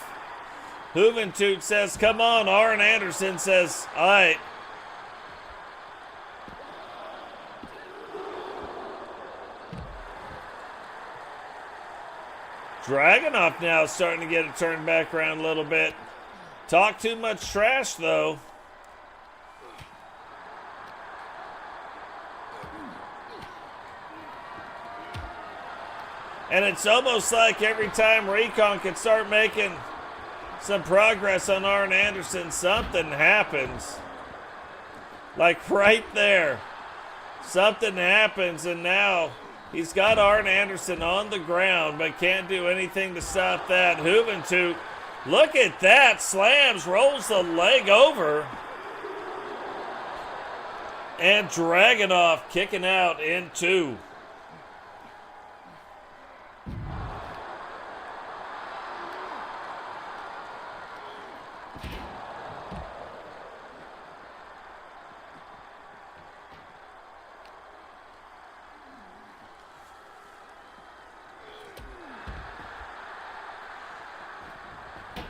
Juventud says, come on. Arn Anderson says, all right. Dragonuv now starting to get it turned back around a little bit. Talk too much trash, though. And it's almost like every time Recon can start making some progress on Arn Anderson. Something happens. Like right there. Something happens, and now he's got Arn Anderson on the ground, but can't do anything to stop that. Juventud, look at that. Slams, rolls the leg over. And Dragonuv kicking out in 2.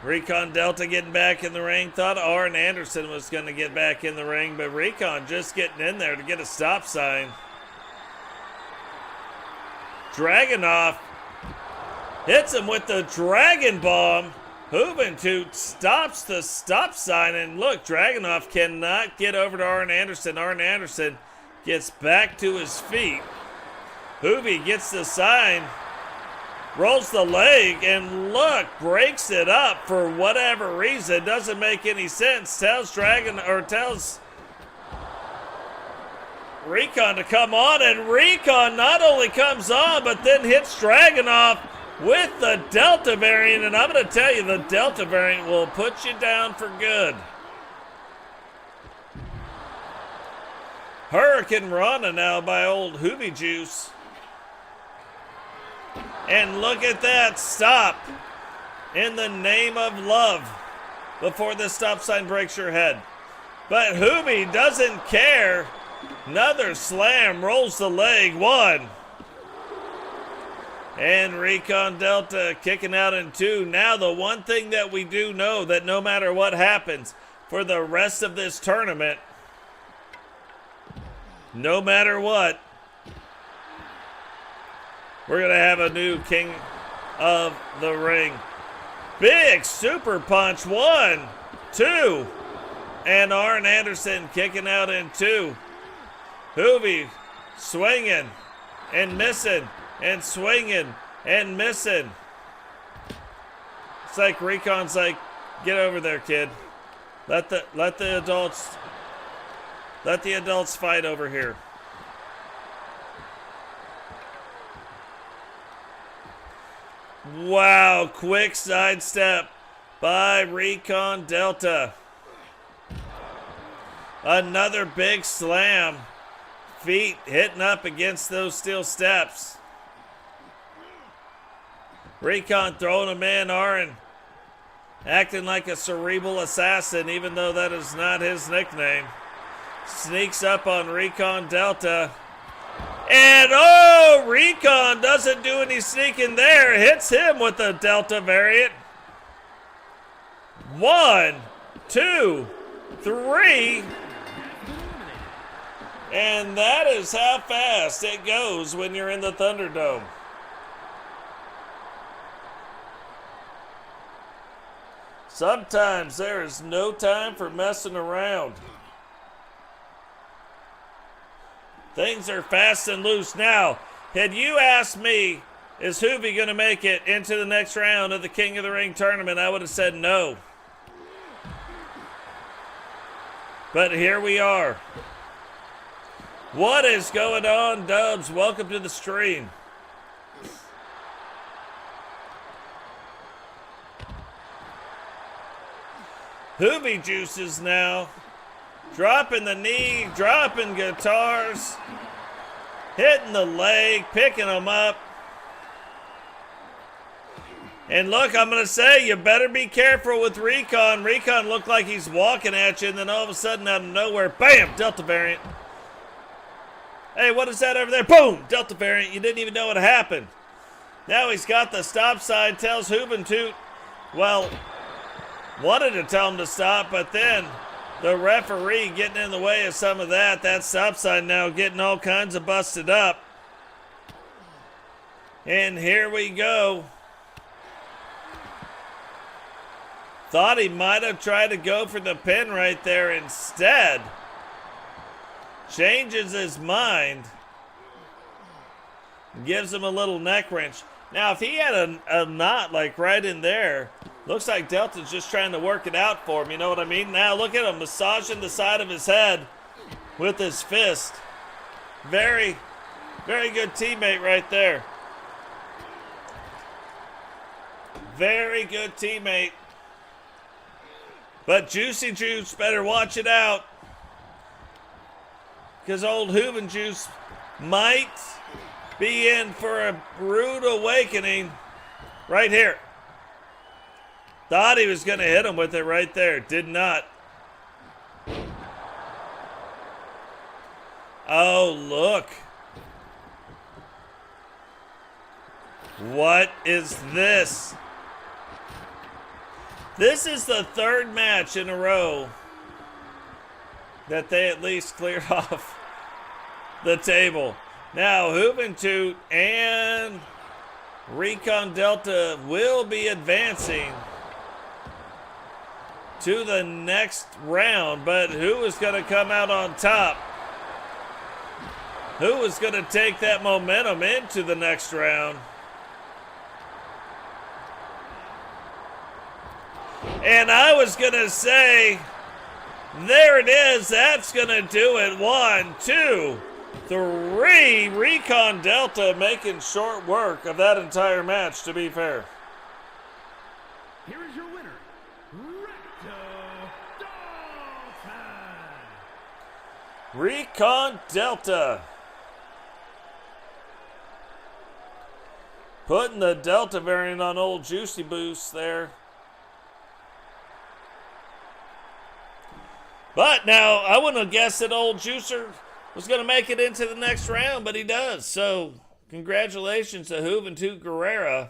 Recon Delta getting back in the ring. Thought Arn Anderson was going to get back in the ring, but Recon just getting in there to get a stop sign. Dragonuv hits him with the Dragon Bomb. Juventud stops the stop sign, and look, Dragonuv cannot get over to Arn Anderson. Arn Anderson gets back to his feet. Juvy gets the sign. Rolls the leg, and look, breaks it up for whatever reason. Doesn't make any sense. Tells Recon to come on, and Recon not only comes on, but then hits Dragonuv with the Delta variant. And I'm going to tell you, the Delta variant will put you down for good. Hurricane Rana now by old Hoobie Juice. And look at that stop in the name of love before the stop sign breaks your head. But Hoobie doesn't care. Another slam, rolls the leg, 1. And Recon Delta kicking out in 2. Now the one thing that we do know, that no matter what happens for the rest of this tournament, no matter what, we're going to have a new king of the ring. Big super punch. 1, 2. And Arn Anderson kicking out in 2. Hoovy swinging and missing and swinging and missing. It's like Recon's like, get over there, kid. Let the adults fight over here. Wow, quick sidestep by Recon Delta. Another big slam. Feet hitting up against those steel steps. Recon throwing him in. Arn acting like a cerebral assassin, even though that is not his nickname. Sneaks up on Recon Delta. And oh, Recon doesn't do any sneaking there. Hits him with the Delta variant. 1, 2, 3. And that is how fast it goes when you're in the Thunderdome. Sometimes there is no time for messing around. Things are fast and loose. Now, had you asked me, is Hoovy going to make it into the next round of the King of the Ring tournament, I would have said no. But here we are. What is going on, Dubs? Welcome to the stream. Hoovy Juices now. Dropping the knee, dropping guitars, hitting the leg, picking them up. And look, I'm going to say, you better be careful with Recon. Recon looked like he's walking at you, and then all of a sudden, out of nowhere, bam, Delta variant. Hey, what is that over there? Boom, Delta variant. You didn't even know what happened. Now he's got the stop sign, tells Juventud, well, wanted to tell him to stop, but then the referee getting in the way of some of that. That stop sign now getting all kinds of busted up. And here we go. Thought he might have tried to go for the pin right there instead. Changes his mind. Gives him a little neck wrench. Now, if he had a knot like right in there, Looks like Delta's just trying to work it out for him, you know what I mean? Now look at him massaging the side of his head with his fist. Very, very good teammate right there. Very good teammate. But Juicy Juice better watch it out, because old Hooven Juice might be in for a rude awakening right here. Thought he was going to hit him with it right there. Did not. Oh, look. What is this? This is the third match in a row that they at least cleared off the table. Now, Juventud and Recon Delta will be advancing to the next round, but who is going to come out on top? Who is going to take that momentum into the next round? And I was going to say, there it is. That's going to do it. 1, 2, 3. Recon Delta making short work of that entire match, to be fair. Here is your winner, Recon Delta. Putting the Delta variant on old Juicy Boost there. But now, I wouldn't have guessed that old Juicer was going to make it into the next round, but he does. So, congratulations to Juventud Guerrera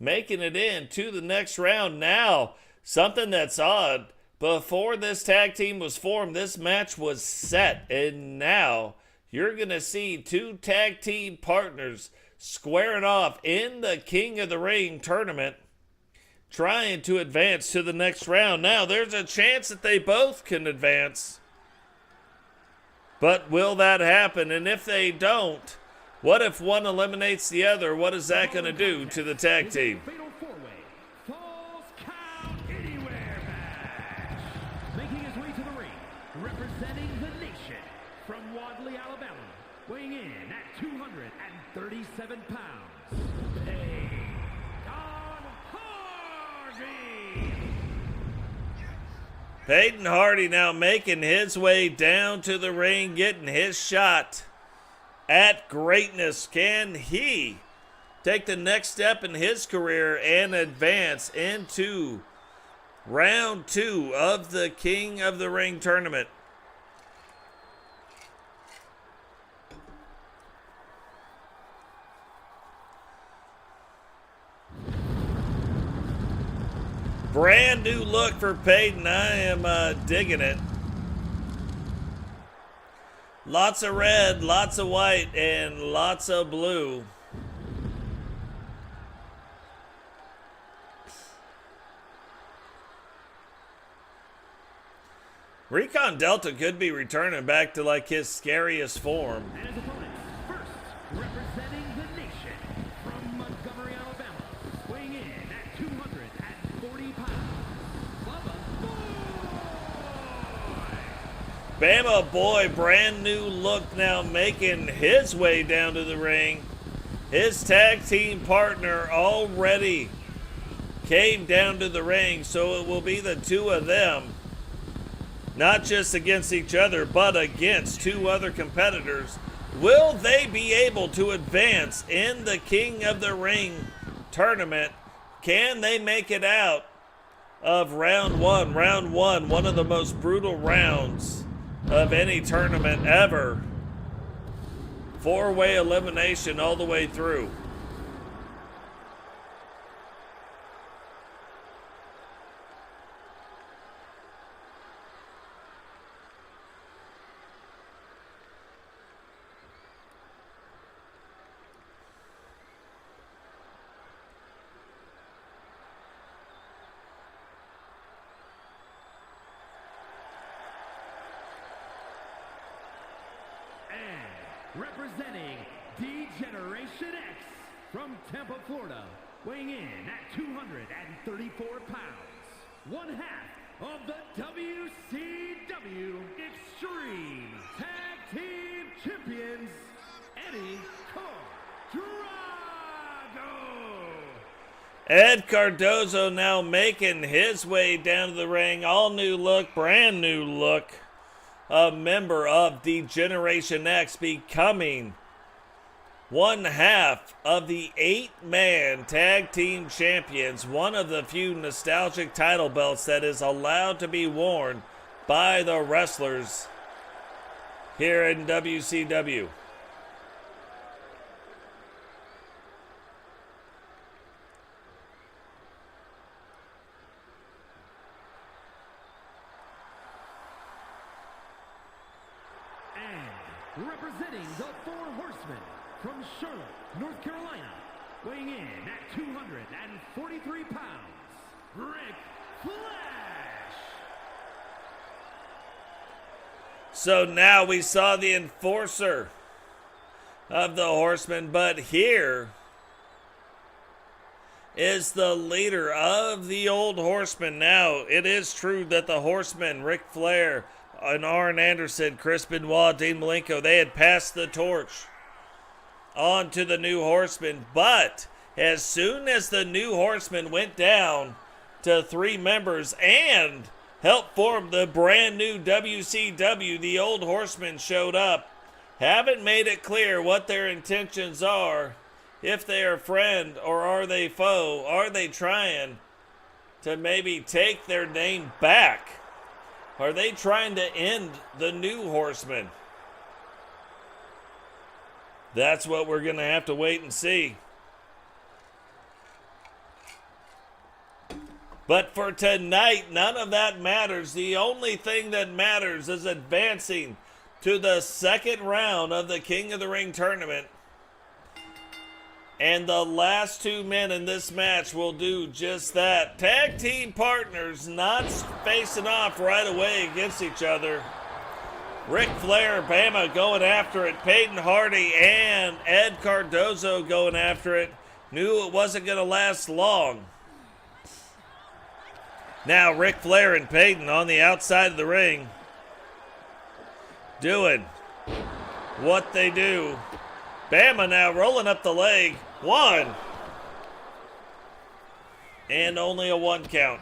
making it in to the next round. Now, something that's odd. Before this tag team was formed, this match was set. And now, you're going to see two tag team partners squaring off in the King of the Ring tournament, trying to advance to the next round. Now, there's a chance that they both can advance. But will that happen? And if they don't, what if one eliminates the other? What is that going to do to the tag team? Fatal four-way, Falls Count Anywhere match. Making his way to the ring, representing the nation from Wadley, Alabama, weighing in at 237 pounds. Paden Hardy now making his way down to the ring, getting his shot at greatness. Can he take the next step in his career and advance into round 2 of the King of the Ring tournament? Brand new look for Paden. I am digging it. Lots of red, lots of white, and lots of blue. Recon Delta could be returning back to like his scariest form. And his opponents, first, representing the nation from Montgomery, Alabama, weighing in at 240 pounds, Bama Boy, brand new look now, making his way down to the ring. His tag team partner already came down to the ring, so it will be the two of them. Not just against each other, but against two other competitors. Will they be able to advance in the King of the Ring tournament? Can they make it out of round 1? Round 1, one of the most brutal rounds of any tournament ever. 4-way elimination all the way through. representing D-Generation X from Tampa, Florida, weighing in at 234 pounds, one half of the WCW Extreme Tag Team Champions, Eddie Cardozo. Ed Cardozo now making his way down to the ring. All new look, brand new look. A member of the Generation X, becoming one half of the 8-man tag team champions. One of the few nostalgic title belts that is allowed to be worn by the wrestlers here in WCW. Representing the Four Horsemen from Charlotte, North Carolina, weighing in at 243 pounds, Rick Flash. So now we saw the enforcer of the Horsemen, but here is the leader of the old Horsemen. Now, it is true that the Horsemen, Ric Flair, and Arn Anderson, Chris Benoit, Dean Malenko, they had passed the torch on to the new Horsemen. But as soon as the new Horsemen went down to 3 members and helped form the brand new WCW, the old Horsemen showed up. Haven't made it clear what their intentions are. If they are friend or are they foe? Are they trying to maybe take their name back? Are they trying to end the new Horsemen? That's what we're going to have to wait and see. But for tonight, none of that matters. The only thing that matters is advancing to the second round of the King of the Ring tournament. And the last 2 men in this match will do just that. Tag team partners not facing off right away against each other. Ric Flair, Bama going after it. Paden, Hardy, and Ed Cardozo going after it. Knew it wasn't going to last long. Now Ric Flair and Paden on the outside of the ring, doing what they do. Bama now rolling up the leg. 1. And only a 1 count.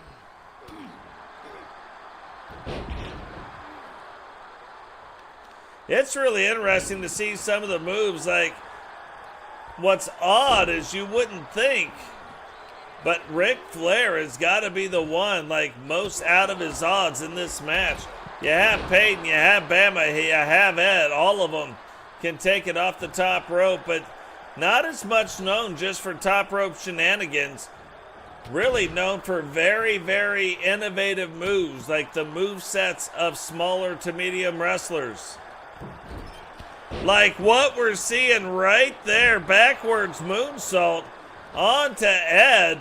It's really interesting to see some of the moves. Like, what's odd is you wouldn't think, but Ric Flair has got to be the one, like, most out of his odds in this match. You have Paden, you have Bama, you have Ed. All of them can take it off the top rope, but not as much known just for top rope shenanigans. Really known for very, very innovative moves, like the move sets of smaller to medium wrestlers. Like what we're seeing right there, backwards moonsault onto Ed.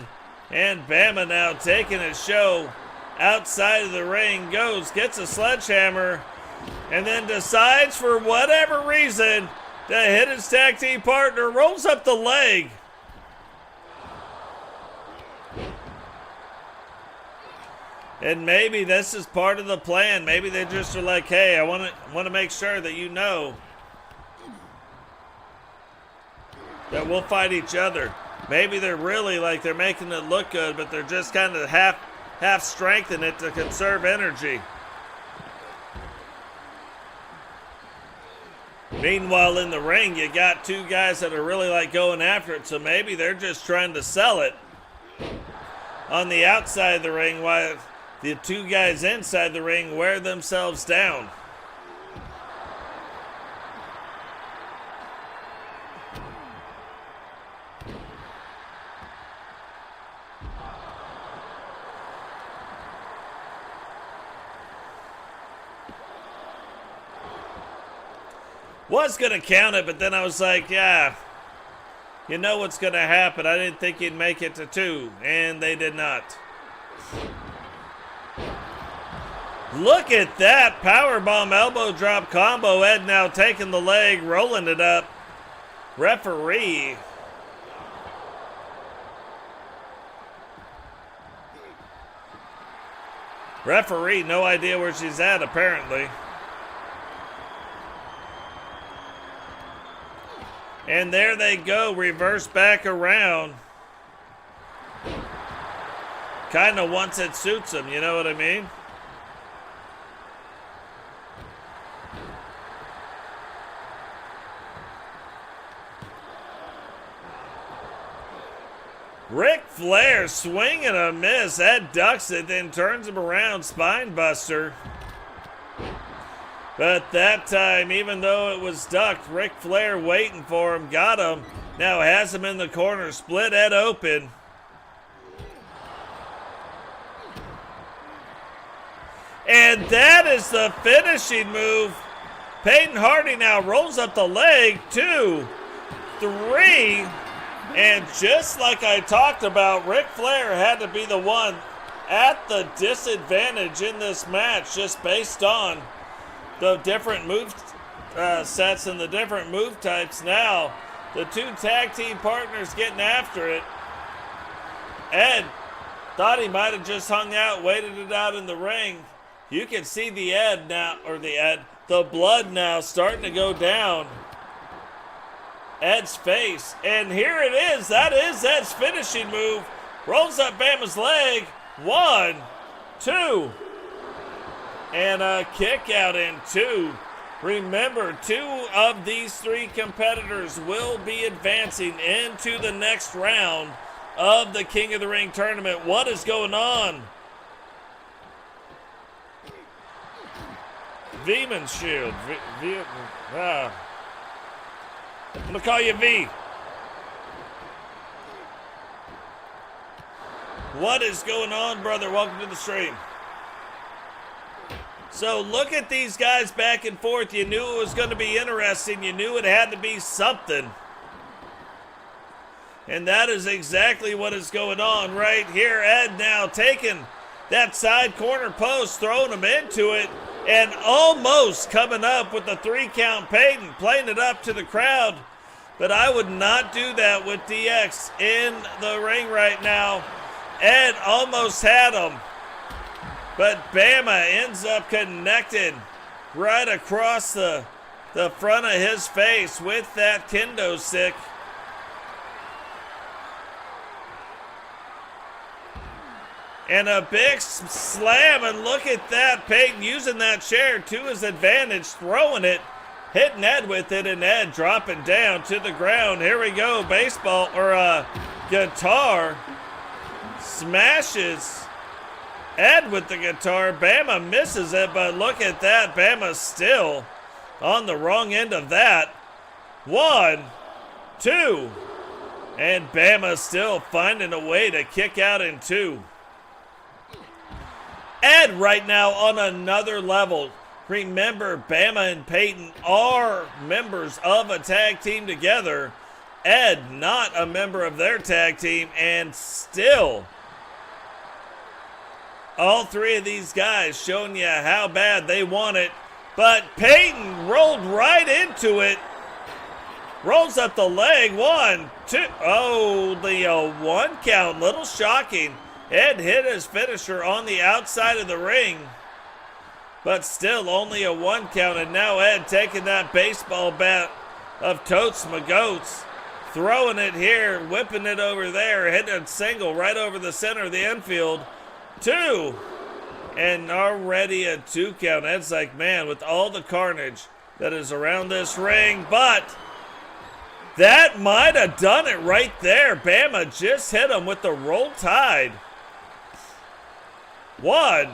And Bama now taking a show outside of the ring, gets a sledgehammer, and then decides for whatever reason to hit his tag team partner, rolls up the leg. And maybe this is part of the plan. Maybe they just are like, hey, I want to make sure that you know that we'll fight each other. Maybe they're really like they're making it look good, but they're just kind of half strengthening it to conserve energy. Meanwhile, in the ring, you got 2 guys that are really like going after it, so maybe they're just trying to sell it on the outside of the ring while the 2 guys inside the ring wear themselves down. Was going to count it, but then I was like, yeah, you know what's going to happen. I didn't think he'd make it to 2, and they did not. Look at that powerbomb elbow drop combo. Ed now taking the leg, rolling it up. Referee Referee, no idea where she's at, apparently. And there they go, reverse back around. Kind of once it suits them, you know what I mean? Ric Flair swing and a miss. Ed ducks it, then turns him around, spine buster. But that time, even though it was ducked, Ric Flair waiting for him, got him. Now has him in the corner, split Ed open. And that is the finishing move. Paden Hardy now rolls up the leg, 2, 3. And just like I talked about, Ric Flair had to be the one at the disadvantage in this match just based on the different move sets and the different move types. Now, the two tag team partners getting after it. Ed thought he might have just hung out, waited it out in the ring. You can see the the blood now starting to go down Ed's face. And here it is. That is Ed's finishing move. Rolls up Bama's leg. 1, 2. And a kick out in 2. Remember, 2 of these 3 competitors will be advancing into the next round of the King of the Ring tournament. What is going on? Veman Shield. I'm going to call you V. What is going on, brother? Welcome to the stream. So look at these guys back and forth. You knew it was going to be interesting. You knew it had to be something. And that is exactly what is going on right here. Ed now taking that side corner post, throwing him into it, and almost coming up with the 3 count. Paden playing it up to the crowd. But I would not do that with DX in the ring right now. Ed almost had him. But Bama ends up connected right across the front of his face with that kendo stick. And a big slam, and look at that. Paden using that chair to his advantage, throwing it, hitting Ed with it, and Ed dropping down to the ground. Here we go, baseball, or guitar, smashes Ed with the guitar. Bama misses it, but look at that. Bama still on the wrong end of that. 1, 2, and Bama still finding a way to kick out in 2. Ed right now on another level. Remember, Bama and Paden are members of a tag team together. Ed not a member of their tag team, and still all 3 of these guys showing you how bad they want it. But Paden rolled right into it. Rolls up the leg. 1, 2. Oh, the 1 count. Little shocking. Ed hit his finisher on the outside of the ring. But still only a 1 count. And now Ed taking that baseball bat of Totes McGoats, throwing it here, whipping it over there, hitting a single right over the center of the infield. 2. And already a 2 count. Ed's like, man, with all the carnage that is around this ring. But that might have done it right there. Bama just hit him with the Roll Tide. 1,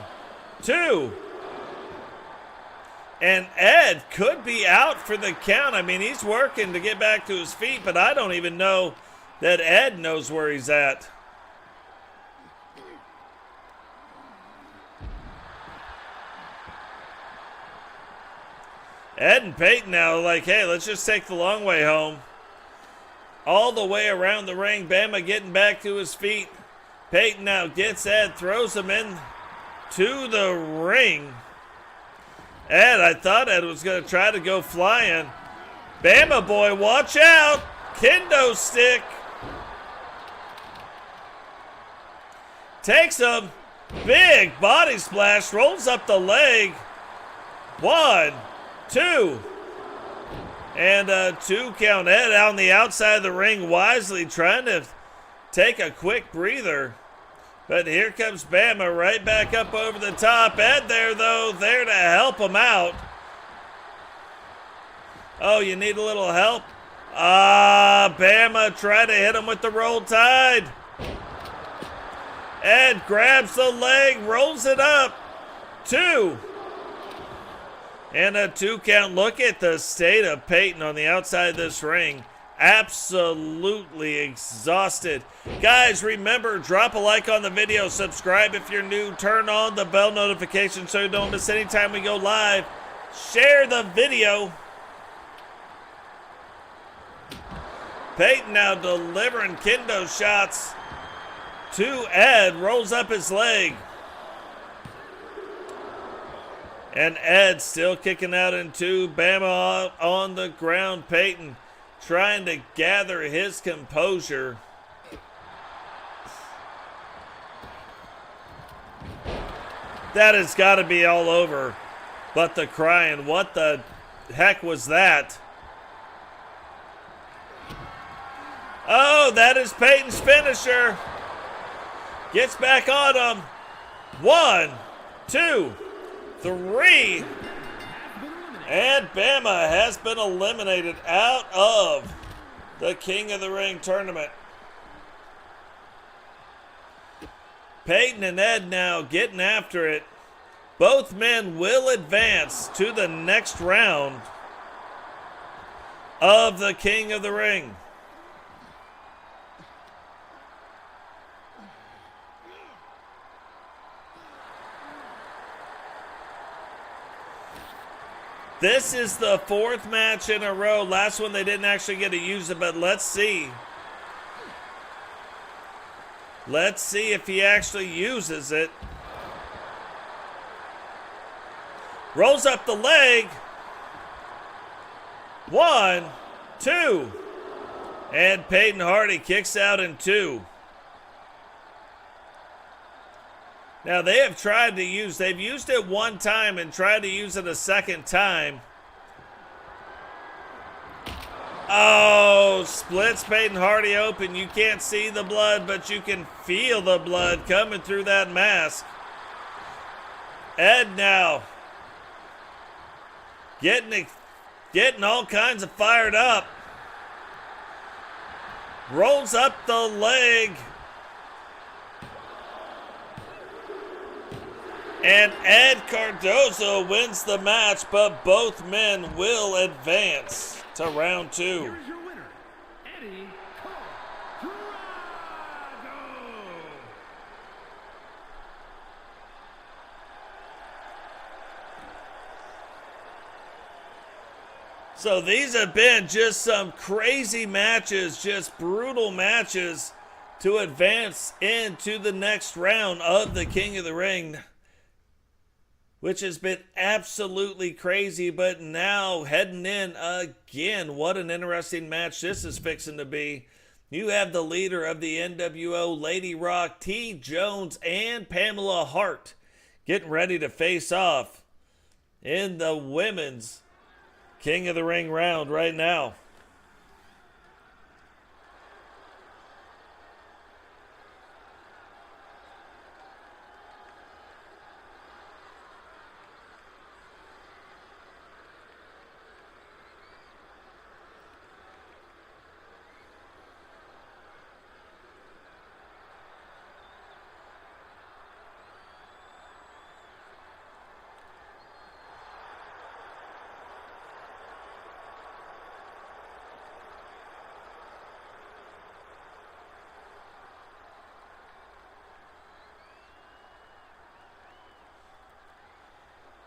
2. And Ed could be out for the count. I mean, he's working to get back to his feet, but I don't even know that Ed knows where he's at. Ed and Paden now like, hey, let's just take the long way home. All the way around the ring. Bama getting back to his feet. Paden now gets Ed, throws him in to the ring. Ed, I thought Ed was going to try to go flying. Bama boy, watch out. Kendo stick. Takes him. Big body splash, rolls up the leg. 1, 2. And a 2 count. Ed on the outside of the ring wisely trying to take a quick breather. But here comes Bama right back up over the top. Ed there, though, there to help him out. Oh, you need a little help? Bama tried to hit him with the roll tide. Ed grabs the leg, rolls it up. 2. And a 2 count. Look at the state of Paden on the outside of this ring. Absolutely exhausted. Guys, remember, drop a like on the video. Subscribe if you're new. Turn on the bell notification so you don't miss any time we go live. Share the video. Paden now delivering kendo shots to Ed. Rolls up his leg. And Ed still kicking out in 2. Bama on the ground. Paden trying to gather his composure. That has got to be all over. But the crying, what the heck was that? Oh, that is Paden's finisher. Gets back on him. 1, 2, 3. And Bama has been eliminated out of the King of the Ring tournament. Paden and Ed now getting after it. Both men will advance to the next round of the King of the Ring. This is the 4th match in a row. Last one they didn't actually get to use it, but let's see. Let's see if he actually uses it. Rolls up the leg. 1, 2. And Paden Hardy kicks out in 2. Now they have tried to use, they've used it one time and tried to use it a second time. Oh, splits Paden Hardy open. You can't see the blood, but you can feel the blood coming through that mask. Ed now getting all kinds of fired up. Rolls up the leg. And Ed Cardozo wins the match, but both men will advance to round 2. Here is your winner, Eddie Cardozo. So these have been just some crazy matches, just brutal matches to advance into the next round of the King of the Ring, which has been absolutely crazy. But now heading in again, what an interesting match this is fixing to be. You have the leader of the NWO, Lady Rock, TJones, and Pamela Hart getting ready to face off in the women's King of the Ring round right now.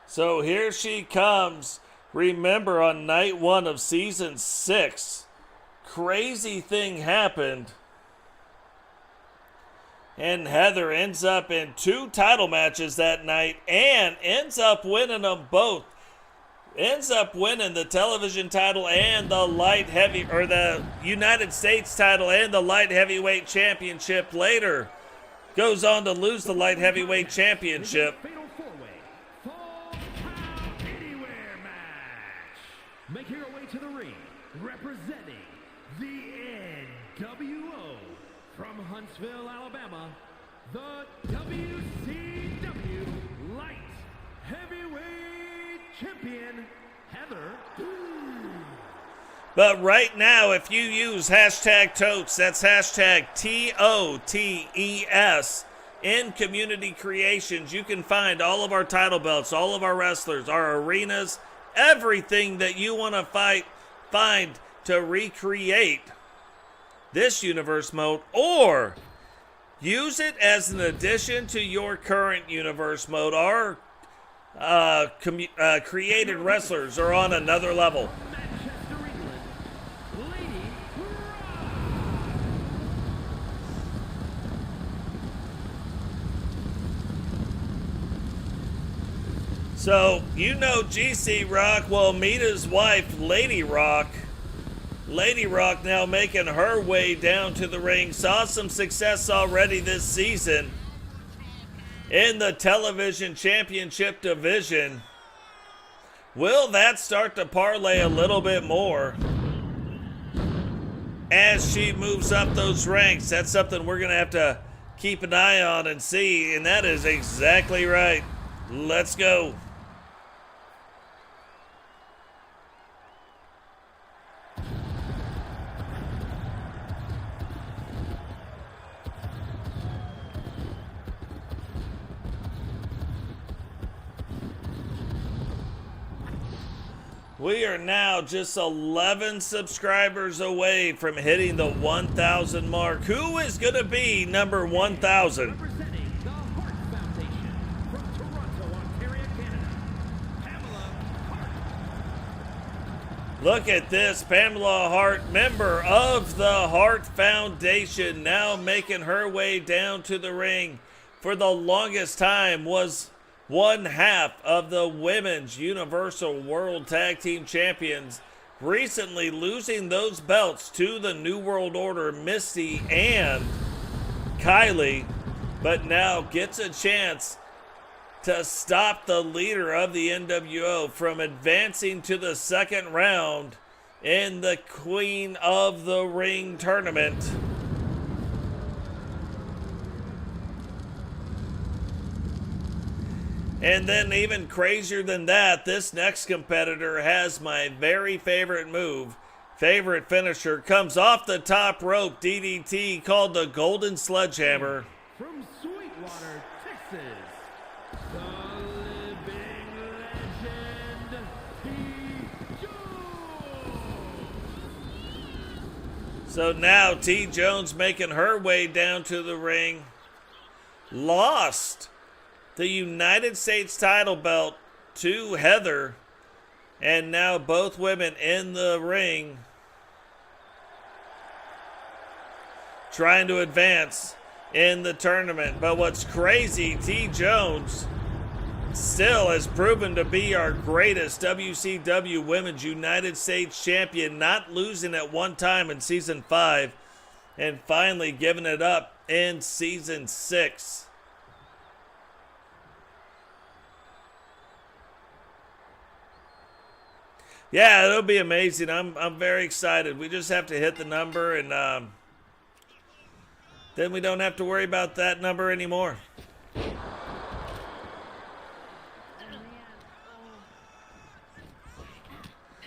So here she comes. Remember, on night 1 of season 6, crazy thing happened. And Heather ends up in 2 title matches that night and ends up winning them both. Ends up winning the television title and the light heavy, or the United States title and the light heavyweight championship later goes on to lose the light heavyweight championship. Fatal four-way Fall Count Anywhere match. Making her way to the ring, representing the NWO from Huntsville, Alabama, the WCW Light Heavyweight Champion, Heather. But right now, if you use hashtag Totes, that's hashtag TOTES, in community creations, you can find all of our title belts, all of our wrestlers, our arenas, everything that you want to find to recreate this universe mode, or use it as an addition to your current universe mode. Our created wrestlers are on another level. So, you know GC Rock will meet his wife, Lady Rock. Lady Rock now making her way down to the ring. Saw some success already this season in the television championship division. Will that start to parlay a little bit more as she moves up those ranks? That's something we're going to have to keep an eye on and see, and that is exactly right. Let's go. We are now just 11 subscribers away from hitting the 1,000 mark. Who is going to be number 1,000? Representing the Hart Foundation from Toronto, Ontario, Canada, Pamela Hart. Look at this, Pamela Hart, member of the Hart Foundation, now making her way down to the ring. For the longest time was one half of the Women's Universal World Tag Team Champions, recently losing those belts to the New World Order, Misty and Kylie, but now gets a chance to stop the leader of the NWO from advancing to the second round in the Queen of the Ring tournament. And then even crazier than that, this next competitor has my very favorite move, favorite finisher, comes off the top rope DDT called the Golden Sledgehammer. From Sweetwater, Texas, the living legend, TJones. So now TJones making her way down to the ring, lost the United States title belt to Heather, and now both women in the ring trying to advance in the tournament. But what's crazy, TJones still has proven to be our greatest WCW Women's United States Champion, not losing at one time in Season 5 and finally giving it up in Season 6. Yeah, it'll be amazing. I'm very excited. We just have to hit the number, and then we don't have to worry about that number anymore.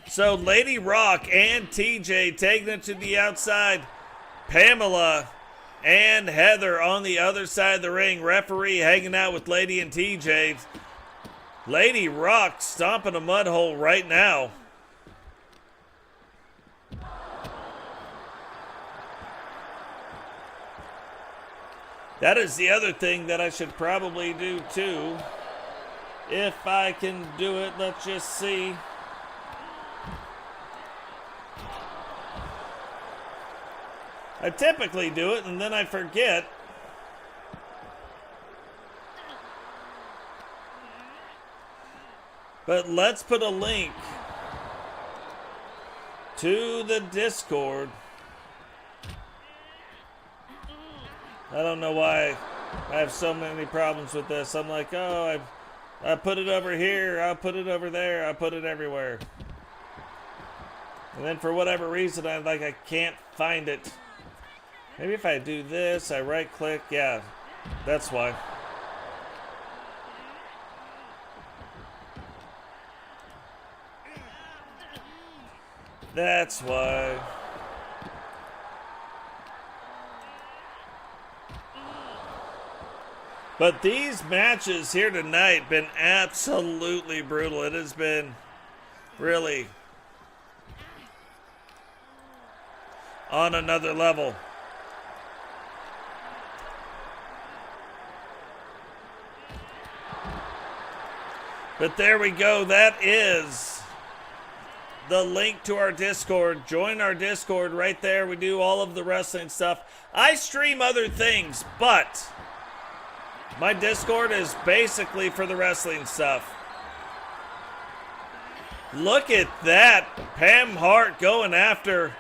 So Lady Rock and TJ taking it to the outside. Pamela and Heather on the other side of the ring. Referee hanging out with Lady and TJ. Lady Rock stomping a mud hole right now. That is the other thing that I should probably do too. If I can do it, let's just see. I typically do it and then I forget. But let's put a link to the Discord. I don't know why I have so many problems with this. I'm like, oh, I put it over here, I put it over there, I put it everywhere. And then for whatever reason, I can't find it. Maybe if I do this, I right click, yeah, that's why. That's why. But these matches here tonight been absolutely brutal. It has been really on another level. But there we go. That is the link to our Discord. Join our Discord right there. We do all of the wrestling stuff. I stream other things, but my Discord is basically for the wrestling stuff. Look at that. Pam Hart going after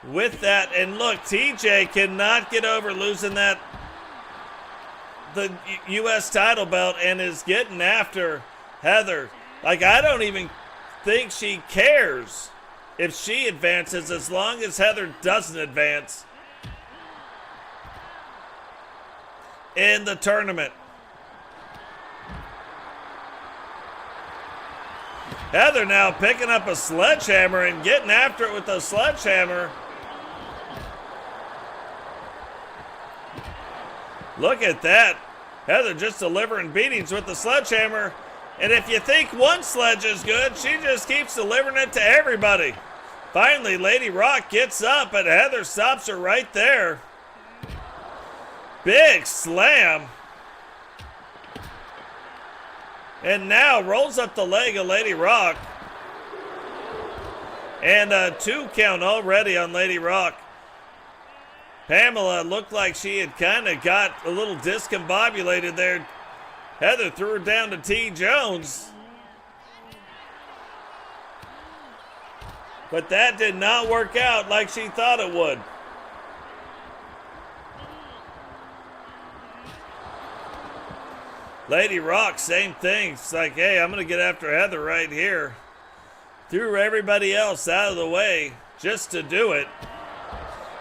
with that. And look, TJ cannot get over losing the U.S. title belt and is getting after Heather. Like, I don't even think she cares if she advances as long as Heather doesn't advance in the tournament. Heather now picking up a sledgehammer and getting after it with a sledgehammer. Look at that. Heather just delivering beatings with the sledgehammer. And if you think one sledge is good, she just keeps delivering it to everybody. Finally, Lady Rock gets up, and Heather stops her right there. Big slam. And now rolls up the leg of Lady Rock. And a 2 count already on Lady Rock. Pamela looked like she had kind of got a little discombobulated there. Heather threw her down to TJones. But that did not work out like she thought it would. Lady Rock, same thing. It's like, hey, I'm going to get after Heather right here. Threw everybody else out of the way just to do it.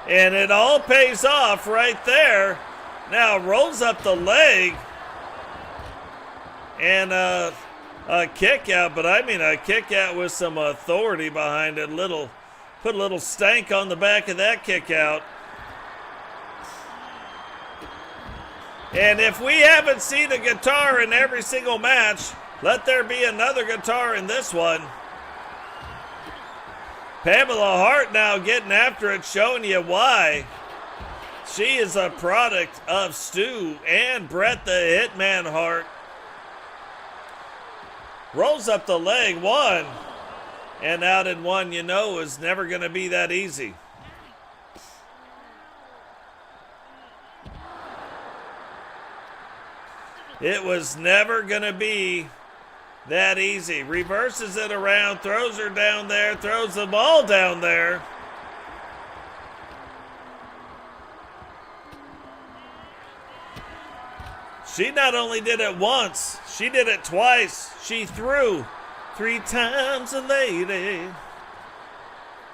And it all pays off right there. Now rolls up the leg. And a kick out, but I mean a kick out with some authority behind it. Put a little stank on the back of that kick out. And if we haven't seen a guitar in every single match, let there be another guitar in this one. Pamela Hart now getting after it, showing you why. She is a product of Stu and Bret the Hitman Hart. Rolls up the leg, one. And out in one, you know, is never going to be that easy. It was never going to be that easy. Reverses it around, throws her down there, throws them all down there. She not only did it once, she did it twice. She threw 3 times a lady.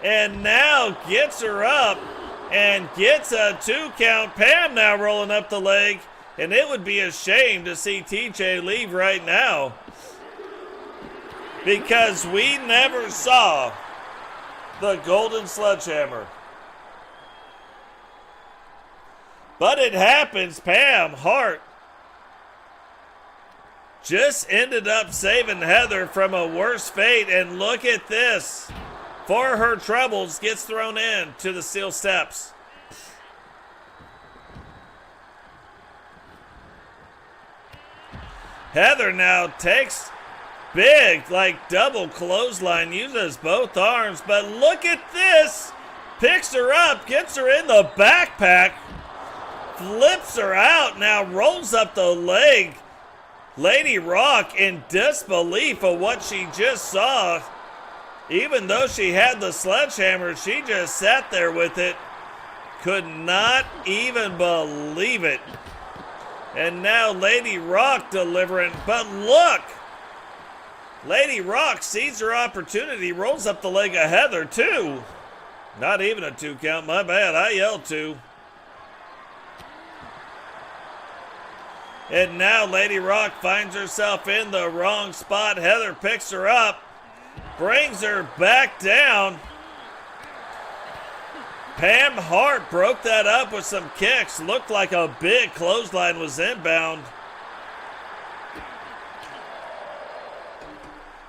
And now gets her up and gets a 2 count. Pam now rolling up the leg. And it would be a shame to see TJ leave right now, because we never saw the golden sledgehammer. But it happens. Pam Hart just ended up saving Heather from a worse fate. And look at this. For her troubles, gets thrown in to the steel steps. Heather now takes big, like double clothesline, uses both arms, but look at this. Picks her up, gets her in the backpack, flips her out, now rolls up the leg. Lady Rock in disbelief of what she just saw. Even though she had the sledgehammer, she just sat there with it. Could not even believe it. And now Lady Rock delivering. But look! Lady Rock sees her opportunity, rolls up the leg of Heather, too. Not even a 2 count, my bad. I yelled 2. And now Lady Rock finds herself in the wrong spot. Heather picks her up, brings her back down. Pam Hart broke that up with some kicks. Looked like a big clothesline was inbound.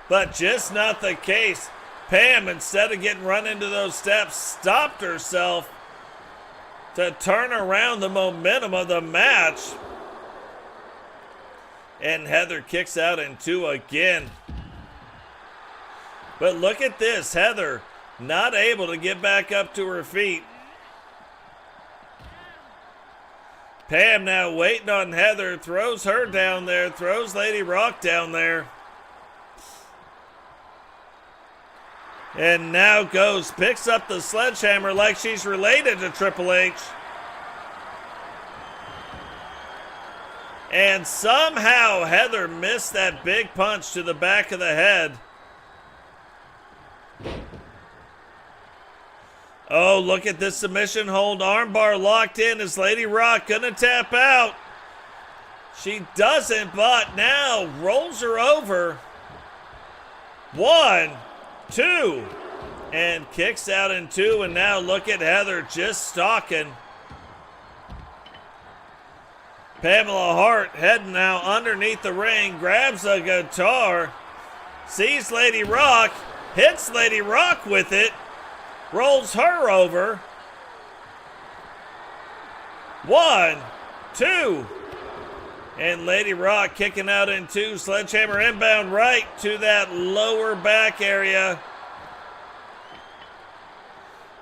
But just not the case. Pam, instead of getting run into those steps, stopped herself to turn around the momentum of the match. And Heather kicks out in 2 again. But look at this. Heather not able to get back up to her feet. Pam now waiting on Heather. Throws her down there. Throws Lady Rock down there. And now goes, picks up the sledgehammer like she's related to Triple H. And somehow Heather missed that big punch to the back of the head. Oh, look at this submission hold. Armbar locked in. Is Lady Rock gonna tap out? She doesn't, but now rolls her over. 1, 2, and kicks out in 2. And now look at Heather just stalking. Pamela Hart heading now underneath the ring, grabs a guitar, sees Lady Rock, hits Lady Rock with it, rolls her over. 1, 2, and Lady Rock kicking out in 2. Sledgehammer inbound right to that lower back area.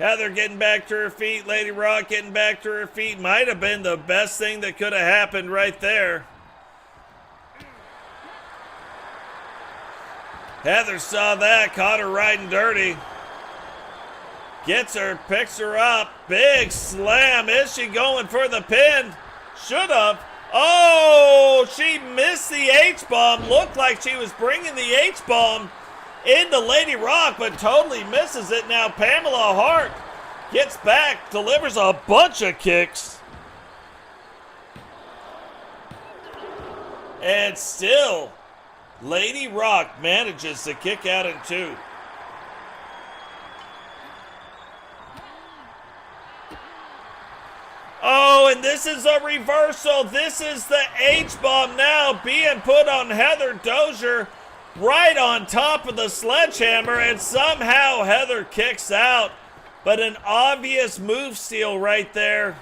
Heather getting back to her feet. Lady Rock getting back to her feet. Might have been the best thing that could have happened right there. Heather saw that, caught her riding dirty. Gets her, picks her up. Big slam. Is she going for the pin? Should have. Oh, she missed the H-bomb. Looked like she was bringing the H-bomb into Lady Rock, but totally misses it. Now Pamela Hart gets back, delivers a bunch of kicks. And still, Lady Rock manages to kick out in 2. Oh, and this is a reversal. This is the H-bomb now being put on Heather Dozier. Right on top of the sledgehammer, and somehow Heather kicks out. But an obvious move steal right there.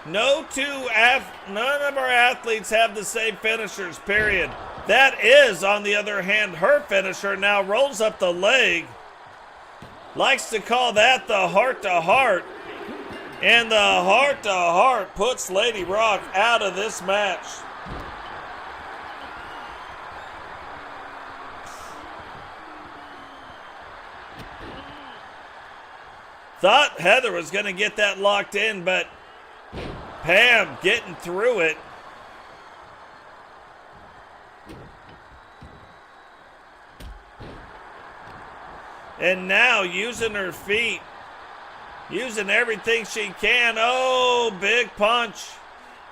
None of our athletes have the same finishers, period. That is, on the other hand, her finisher. Now rolls up the leg. Likes to call that the heart-to-heart. And the heart-to-heart puts Lady Rock out of this match. Thought Heather was going to get that locked in, but Pam getting through it. And now using her feet, using everything she can. Oh, big punch.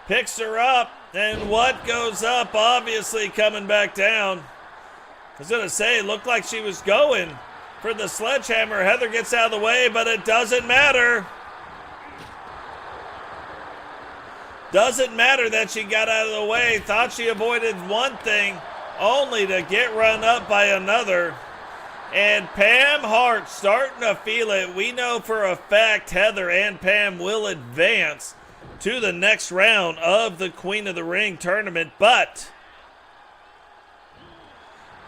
Picks her up, and what goes up obviously coming back down. I was going to say, it looked like she was going for the sledgehammer. Heather gets out of the way, but it doesn't matter. Doesn't matter that she got out of the way. Thought she avoided one thing, only to get run up by another. And Pam Hart starting to feel it. We know for a fact Heather and Pam will advance to the next round of the Queen of the Ring tournament. But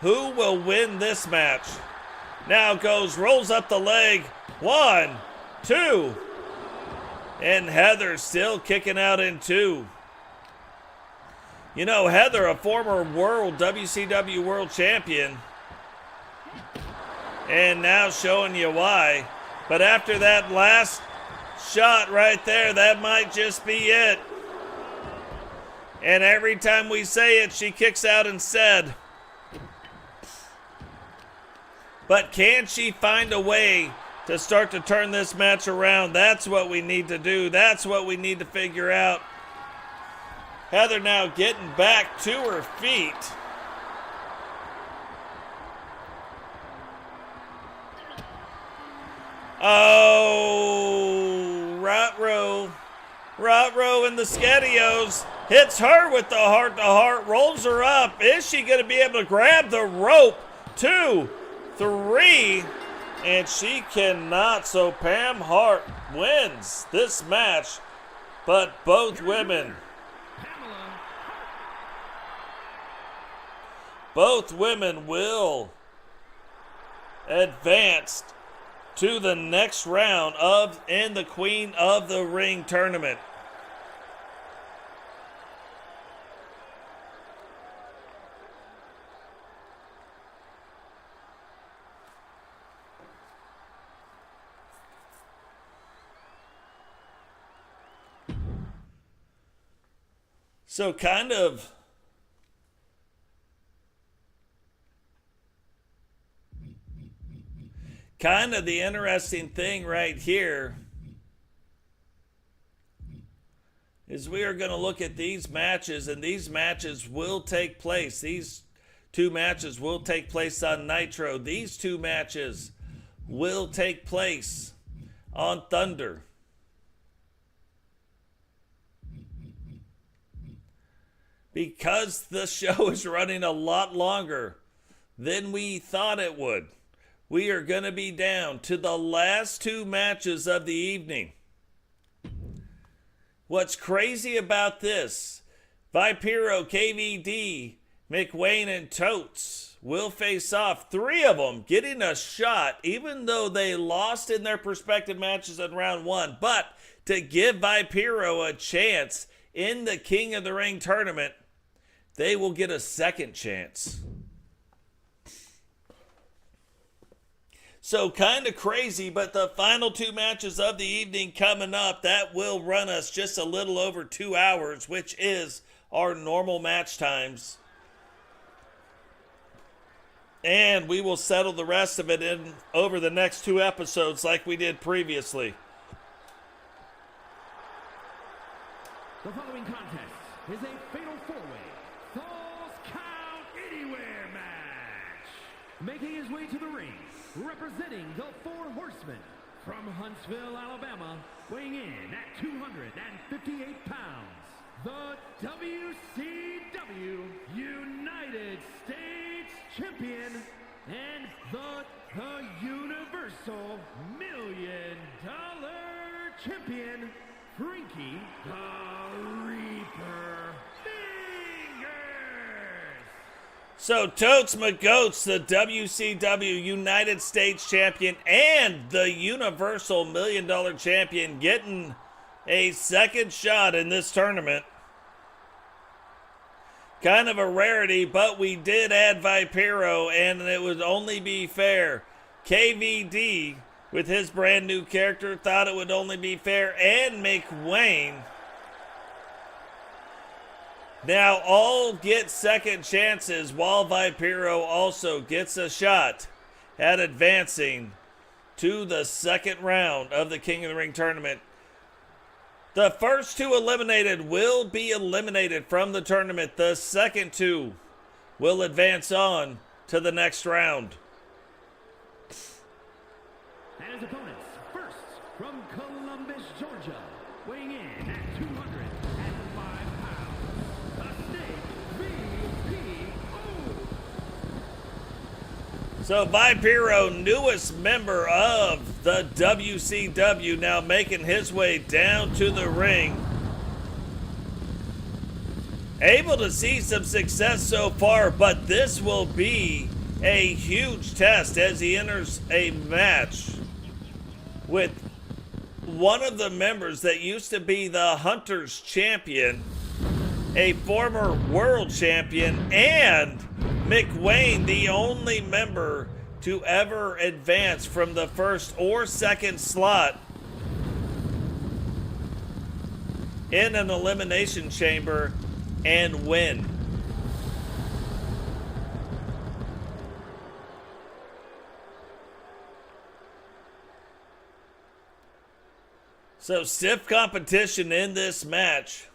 who will win this match? Now goes, rolls up the leg. 1, 2. And Heather still kicking out in 2. You know, Heather, a former WCW World Champion. And now showing you why. But after that last shot right there, that might just be it. And every time we say it, she kicks out instead. But can she find a way to start to turn this match around? That's what we need to do. That's what we need to figure out. Heather now getting back to her feet. Oh, Rot-Row in the Skedios hits her with the heart-to-heart, rolls her up. Is she going to be able to grab the rope? 2, 3, and she cannot. So Pam Hart wins this match, but both women will advance to the next round in the Queen of the Ring tournament. So kind of the interesting thing right here is we are going to look at these matches, and these matches will take place. These 2 matches will take place on Nitro. These 2 matches will take place on Thunder. Because the show is running a lot longer than we thought it would, we are going to be down to the last 2 matches of the evening. What's crazy about this, Viperio, KVD, McWayne, and Totes will face off. 3 of them getting a shot, even though they lost in their respective matches in round 1. But to give Viperio a chance in the King of the Ring tournament, they will get a second chance. So kind of crazy, but the final 2 matches of the evening coming up, that will run us just a little over 2 hours, which is our normal match times. And we will settle the rest of it in over the next 2 episodes like we did previously. The following contest is a fatal 4-way Falls Count Anywhere match. Making his way to the ring, representing the 4 Horsemen from Huntsville, Alabama, weighing in at 258 pounds, the WCW United States Champion and the Universal $1 Million Champion, Frankie the Reaper Fingers. So Totes McGoats, the WCW United States Champion and the Universal $1 Million Champion, getting a second shot in this tournament. Kind of a rarity, but we did add Viperio, and it would only be fair. KVD, with his brand new character, thought it would only be fair, and McWayne. Now all get second chances, while Viperio also gets a shot at advancing to the second round of the King of the Ring tournament. The first 2 eliminated will be eliminated from the tournament. The second 2 will advance on to the next round. And his opponents, first from Columbus, Georgia, weighing in at 205 pounds, the Snake VPO. So Viperio, newest member of the WCW, now making his way down to the ring. Able to see some success so far, but this will be a huge test as he enters a match with one of the members that used to be the Hunter's champion, a former world champion, and McWayne, the only member to ever advance from the first or second slot in an elimination chamber, and win. So stiff competition in this match.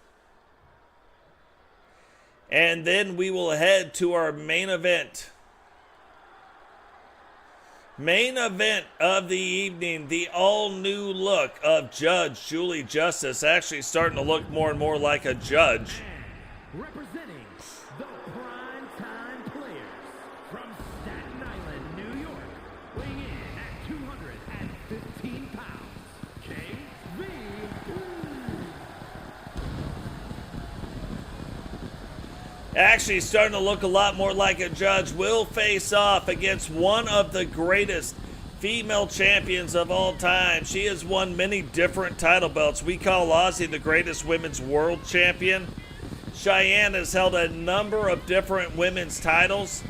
And then we will head to our main event. Main event of the evening, the all-new look of Judge Julie Justice, actually starting to look more and more like a judge. Representing the prime time players from Staten Island, New York, weighing in at 215 pounds, KV. Actually starting to look a lot more like a judge, will face off against one of the greatest female champions of all time. She has won many different title belts. We call Ozzy the greatest women's world champion. Shyanne has held a number of different women's titles,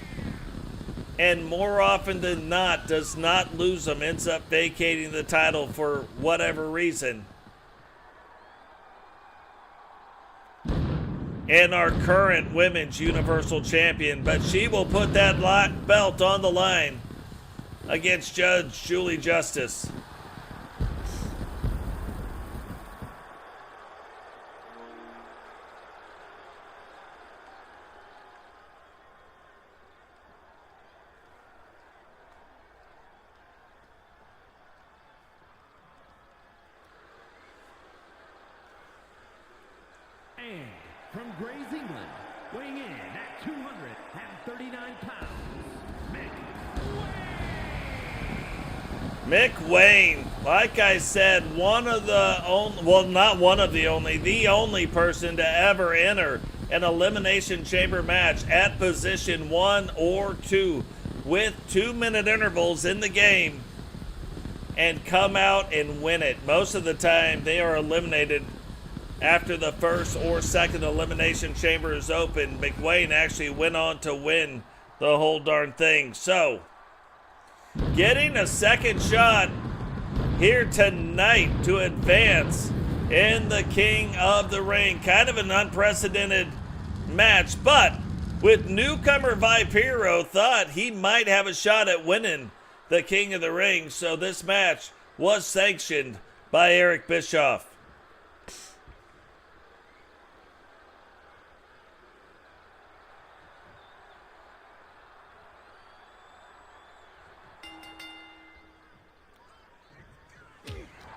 and more often than not does not lose them, ends up vacating the title for whatever reason. And our current women's universal champion, but she will put that belt on the line against Judge Julie Justice. And from Grays, England, weighing in at 239 pounds, McWayne, like I said, one of the only, well, not one of the only, the only person to ever enter an Elimination Chamber match at position 1 or 2 with 2-minute intervals in the game and come out and win it. Most of the time, they are eliminated after the first or second Elimination Chamber is open. McWayne actually went on to win the whole darn thing. So, getting a second shot here tonight to advance in the King of the Ring. Kind of an unprecedented match, but with newcomer Viperio thought he might have a shot at winning the King of the Ring. So this match was sanctioned by Eric Bischoff.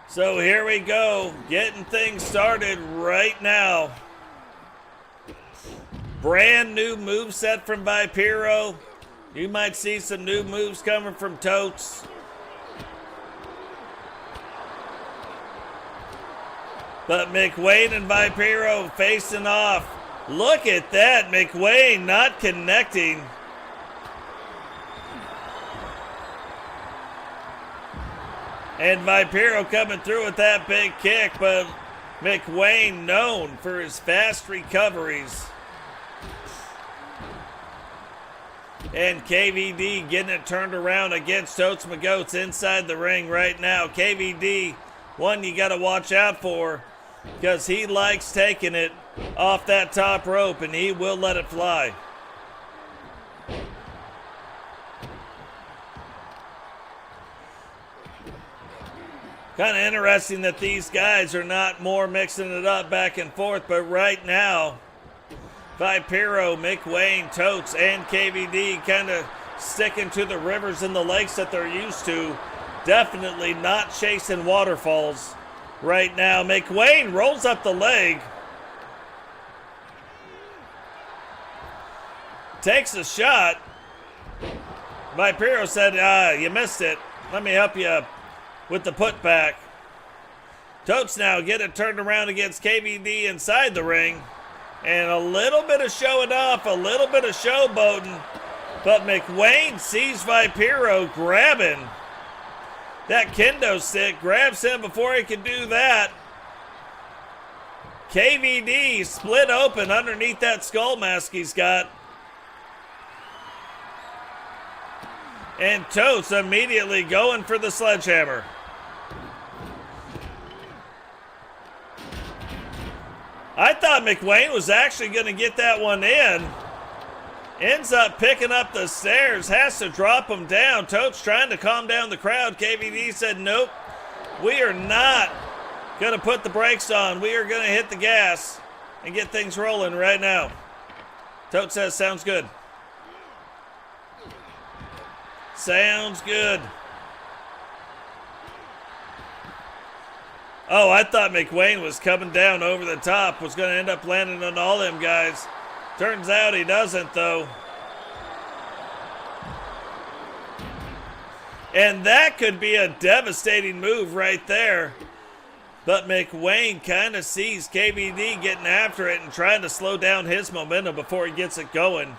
So here we go, getting things started right now. Brand new moveset from Viperio. You might see some new moves coming from Totes. But McWayne and Viperio facing off. Look at that, McWayne not connecting. And Viperio coming through with that big kick, but McWayne known for his fast recoveries. And KVD getting it turned around against Totes McGoats inside the ring right now. KVD, one you got to watch out for because he likes taking it off that top rope and he will let it fly. Kind of interesting that these guys are not more mixing it up back and forth, but right now, Viperio, McWayne, Totes, and KVD kind of sticking to the rivers and the lakes that they're used to. Definitely not chasing waterfalls right now. McWayne rolls up the leg. Takes a shot. Viperio said, you missed it. Let me help you with the putback. Totes now get it turned around against KVD inside the ring. And a little bit of showing off, a little bit of showboating. But McWayne sees Viperio grabbing that kendo stick, grabs him before he can do that. KVD split open underneath that skull mask he's got. And Totes immediately going for the sledgehammer. I thought McWayne was actually going to get that one in. Ends up picking up the stairs, has to drop him down. Totes trying to calm down the crowd. KVD said, nope, we are not going to put the brakes on. We are going to hit the gas and get things rolling right now. Totes says, sounds good. Sounds good. Oh, I thought McWayne was coming down over the top, was going to end up landing on all them guys. Turns out he doesn't, though. And that could be a devastating move right there. But McWayne kind of sees KVD getting after it and trying to slow down his momentum before he gets it going.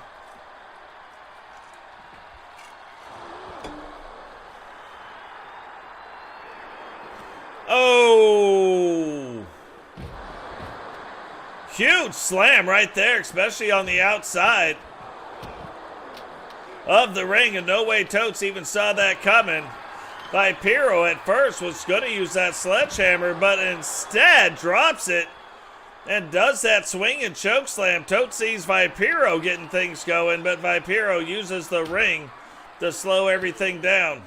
Oh! Huge slam right there, especially on the outside of the ring, and no way Totes even saw that coming. Viperio at first was going to use that sledgehammer, but instead drops it and does that swing and choke slam. Totes sees Viperio getting things going, but Viperio uses the ring to slow everything down.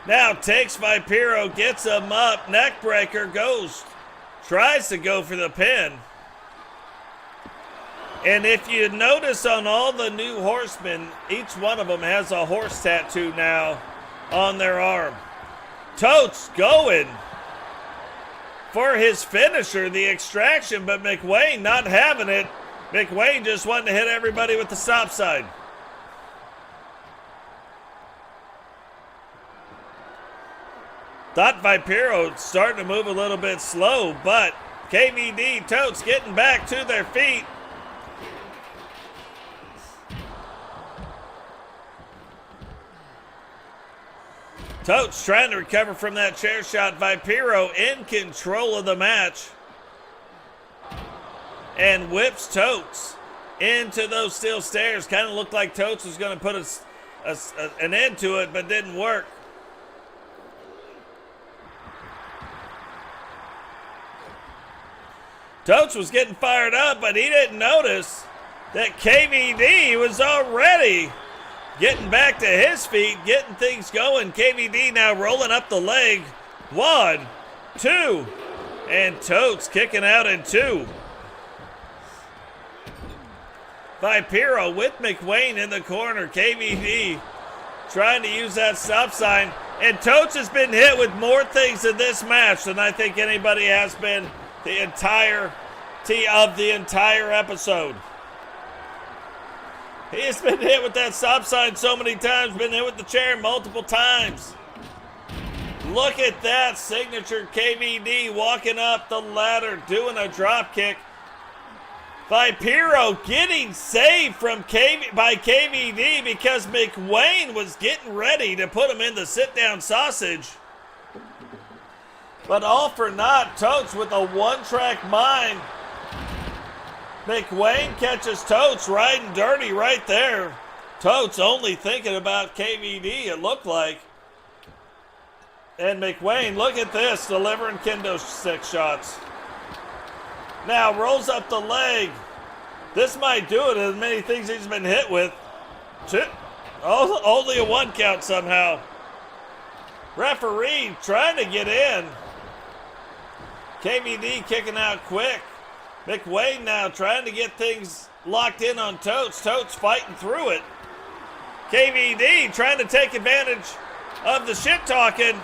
Now takes Viperio, gets him up, neckbreaker, goes, tries to go for the pin. And if you notice on all the new horsemen, each one of them has a horse tattoo now on their arm. Totes going for his finisher, the extraction, but McWayne not having it. McWayne just wanting to hit everybody with the stop sign. Thought Viperio starting to move a little bit slow, but KVD, Totes getting back to their feet. Totes trying to recover from that chair shot. Viperio in control of the match. And whips Totes into those steel stairs. Kind of looked like Totes was going to put an end to it, but didn't work. Totes was getting fired up, but he didn't notice that KVD was already getting back to his feet, getting things going. KVD now rolling up the leg. 1, 2, and Totes kicking out in 2. Viperio with McWayne in the corner. KVD trying to use that stop sign. And Totes has been hit with more things in this match than I think anybody has been the entirety of the entire episode. He's been hit with that stop sign so many times, been hit with the chair multiple times. Look at that signature KVD walking up the ladder, doing a drop kick. Viperio getting saved from by KVD because McWayne was getting ready to put him in the sit-down sausage. But all for naught. Totes with a one-track mind. McWayne catches Totes riding dirty right there. Totes only thinking about KVD, it looked like. And McWayne, look at this, delivering kendo stick shots. Now rolls up the leg. This might do it as many things he's been hit with. Only a 1 count somehow. Referee trying to get in. KVD kicking out quick. McWayne now trying to get things locked in on Totes. Totes fighting through it. KVD trying to take advantage of the shit talking.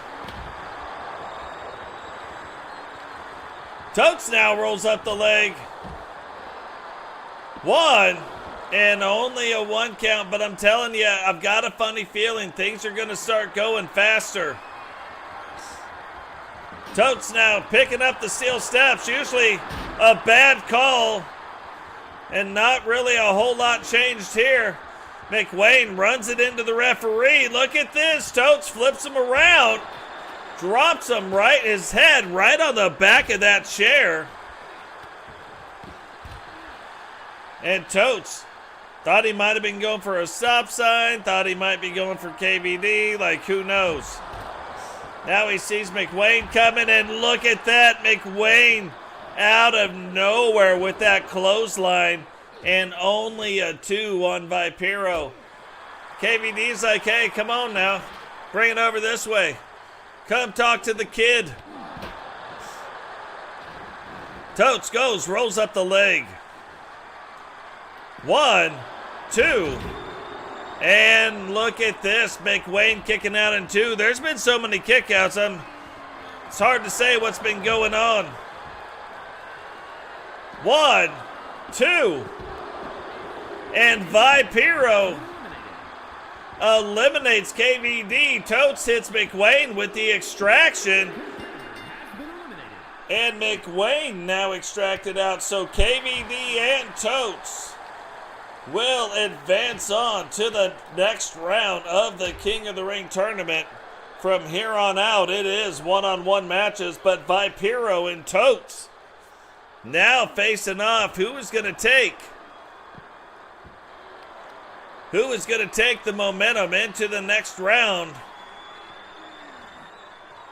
Totes now rolls up the leg. 1, and only a 1 count, but I'm telling you, I've got a funny feeling things are going to start going faster. Totes now picking up the steel steps, usually a bad call, and not really a whole lot changed here. McWayne runs it into the referee. Look at this, Totes flips him around, drops him right, his head right on the back of that chair. And Totes thought he might have been going for a stop sign, thought he might be going for KVD, like who knows. Now he sees McWayne coming, and look at that. McWayne out of nowhere with that clothesline, and only a 2 on Viperio. KVD's like, hey, come on now. Bring it over this way. Come talk to the kid. Totes goes, rolls up the leg. 1, 2. And look at this. McWayne kicking out in 2. There's been so many kickouts. It's hard to say what's been going on. 1, 2. And Viperio eliminates KVD. Totes hits McWayne with the extraction. And McWayne now extracted out. So KVD and Totes will advance on to the next round of the King of the Ring tournament. From here on out, it is one-on-one matches, but Viperio and Totes now facing off. Who is going to take the momentum into the next round?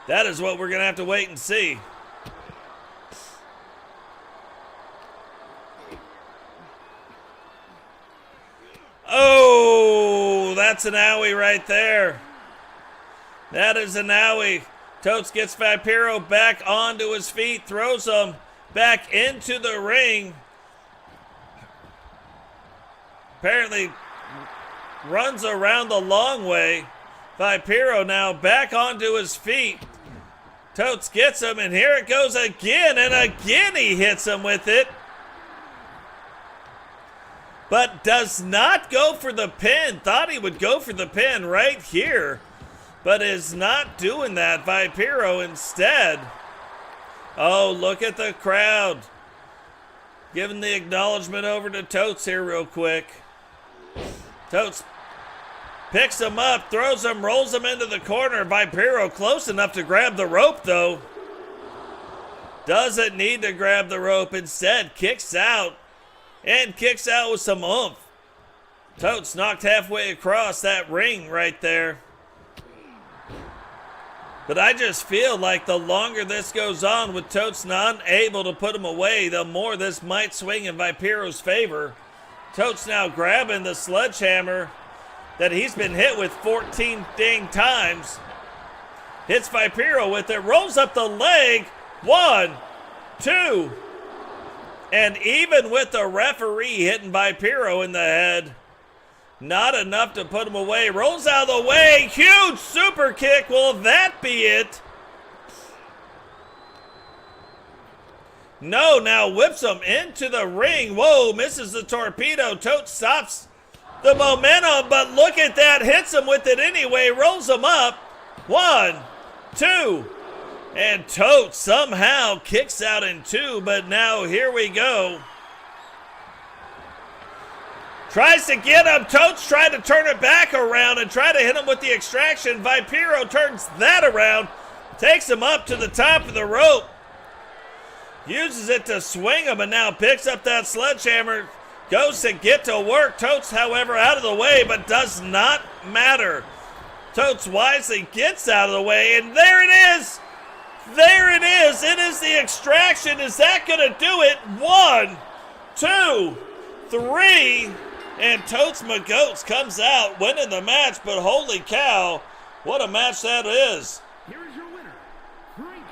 That is what we're going to have to wait and see. Oh, that's an owie right there. That is an owie. Totes gets Viperio back onto his feet, throws him back into the ring. Apparently runs around the long way. Viperio now back onto his feet. Totes gets him, and here it goes again, and again he hits him with it. But does not go for the pin. Thought he would go for the pin right here, but is not doing that. Viperio instead. Oh, look at the crowd. Giving the acknowledgement over to Totes here real quick. Totes picks him up, throws him, rolls him into the corner. Viperio close enough to grab the rope, though. Doesn't need to grab the rope. Instead, kicks out. And kicks out with some oomph. Totes knocked halfway across that ring right there. But I just feel like the longer this goes on with Totes not able to put him away, the more this might swing in Viperio's favor. Totes now grabbing the sledgehammer that he's been hit with 14 dang times. Hits Viperio with it, rolls up the leg. 1, 2. And even with the referee hitting Viperio in the head, not enough to put him away. Rolls out of the way. Huge super kick. Will that be it? No, now whips him into the ring. Whoa, misses the torpedo. Totes stops the momentum, but look at that. Hits him with it anyway. Rolls him up. 1, 2. And Totes somehow kicks out in 2, but now here we go. Tries to get him. Totes tried to turn it back around and try to hit him with the extraction. Viperio turns that around, takes him up to the top of the rope, uses it to swing him, and now picks up that sledgehammer, goes to get to work. Totes, however, out of the way, but does not matter. Totes wisely gets out of the way, and there it is. There it is. It is the extraction. Is that going to do it? 1, 2, 3. And Totes McGoats comes out winning the match. But holy cow, what a match that is. Here is your winner, Frankie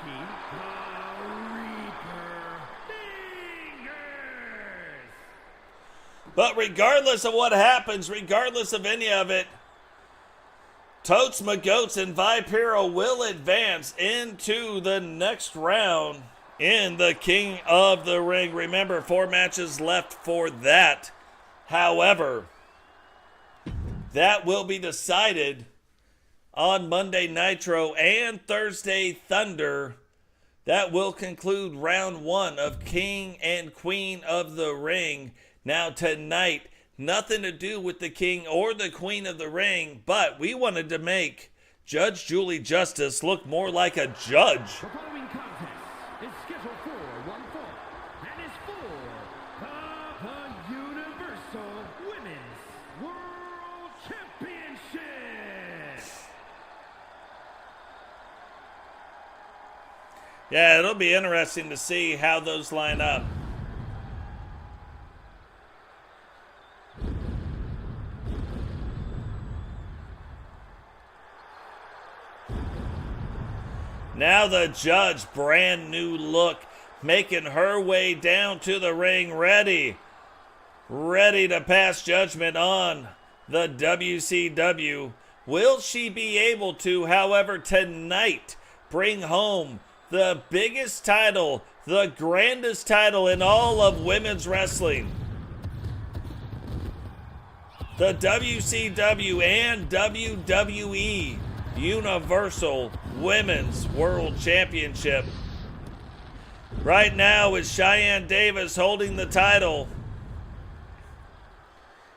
the Reaper Fingers. But regardless of what happens, regardless of any of it, Totes McGoats and Viperio will advance into the next round in the King of the Ring. Remember, 4 matches left for that. However, that will be decided on Monday Nitro and Thursday Thunder. That will conclude round 1 of King and Queen of the Ring. Now tonight, nothing to do with the King or the Queen of the Ring, but we wanted to make Judge Julie Justice look more like a judge. The following contest is scheduled for one fall and is for the Universal Women's World Championship. Yeah, it'll be interesting to see how those line up. Now the judge, brand new look, making her way down to the ring, ready to pass judgment on the WCW. Will she be able to, however, tonight bring home the biggest title, the grandest title in all of women's wrestling? The WCW and WWE Universal Women's World Championship. Right now is Shyanne Davis holding the title.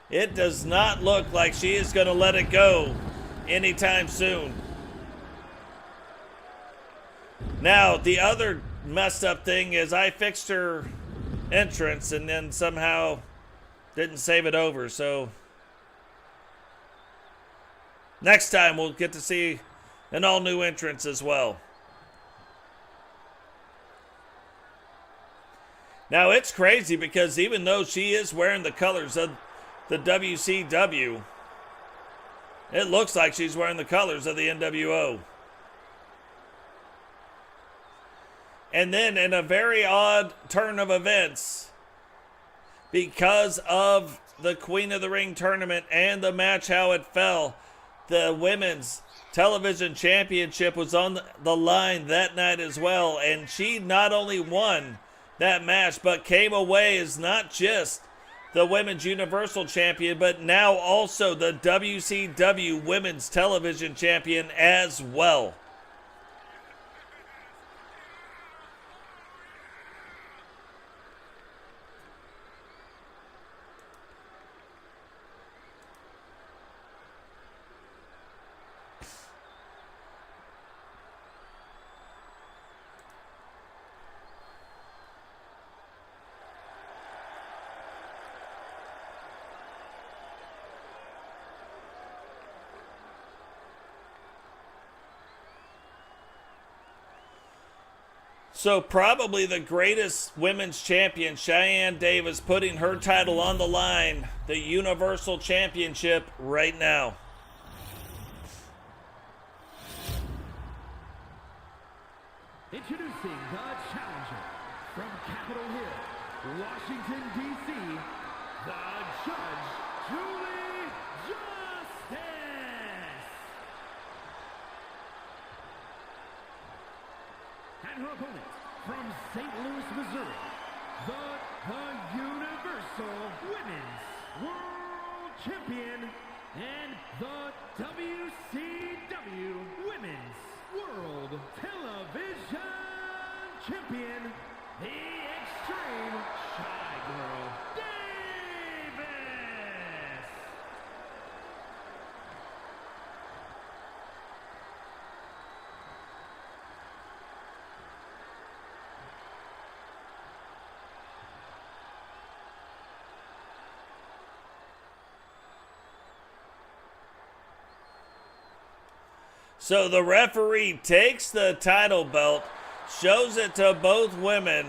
It does not look like she is going to let it go anytime soon. Now, the other messed up thing is I fixed her entrance and then somehow didn't save it over. So next time we'll get to see an all-new entrance as well. Now, it's crazy because even though she is wearing the colors of the WCW, it looks like she's wearing the colors of the NWO. And then in a very odd turn of events, because of the Queen of the Ring tournament and the match how it fell, the Women's Television Championship was on the line that night as well. And she not only won that match, but came away as not just the Women's Universal Champion, but now also the WCW Women's Television Champion as well. So probably the greatest women's champion, Shyanne Davis, putting her title on the line, the Universal Championship right now. Introducing the challenger from Capitol Hill, Washington, D.C., the Judge, Julie Justice. And her opponent from St. Louis, Missouri, the Universal Women's World Champion and the WCW Women's World Television Champion, the Extreme Shy Girl, Davis. So the referee takes the title belt, shows it to both women,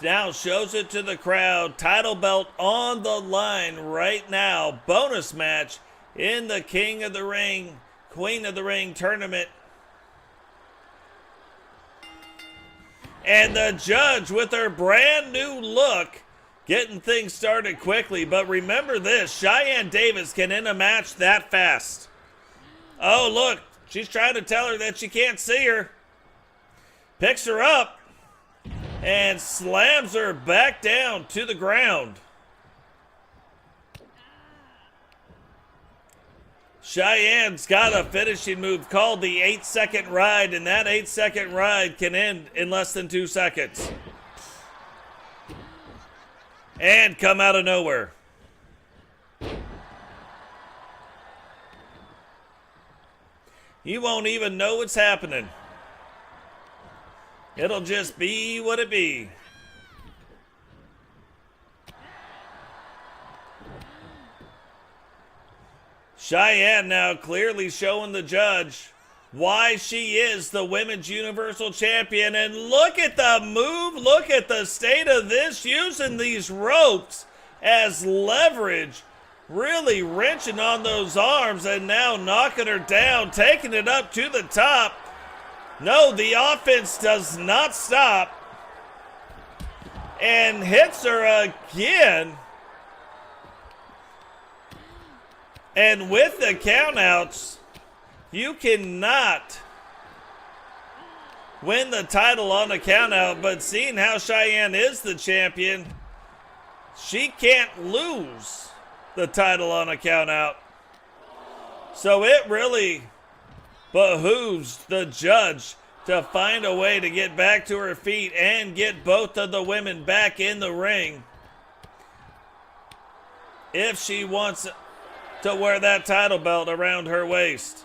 now shows it to the crowd. Title belt on the line right now. Bonus match in the King of the Ring, Queen of the Ring tournament. And the judge with her brand new look, getting things started quickly. But remember this, Shyanne Davis can end a match that fast. Oh, look. She's trying to tell her that she can't see her. Picks her up and slams her back down to the ground. Cheyenne's got a finishing move called the 8-second ride, and that 8-second ride can end in less than 2 seconds. And come out of nowhere. You won't even know what's happening. It'll just be what it be. Shyanne now clearly showing the judge why she is the Women's Universal Champion. And look at the move. Look at the state of this, using these ropes as leverage. Really wrenching on those arms and now knocking her down, taking it up to the top. No, the offense does not stop. And hits her again. And with the countouts, you cannot win the title on a countout, but seeing how Shyanne is the champion, she can't lose the title on a countout. So it really behooves the judge to find a way to get back to her feet and get both of the women back in the ring if she wants to wear that title belt around her waist.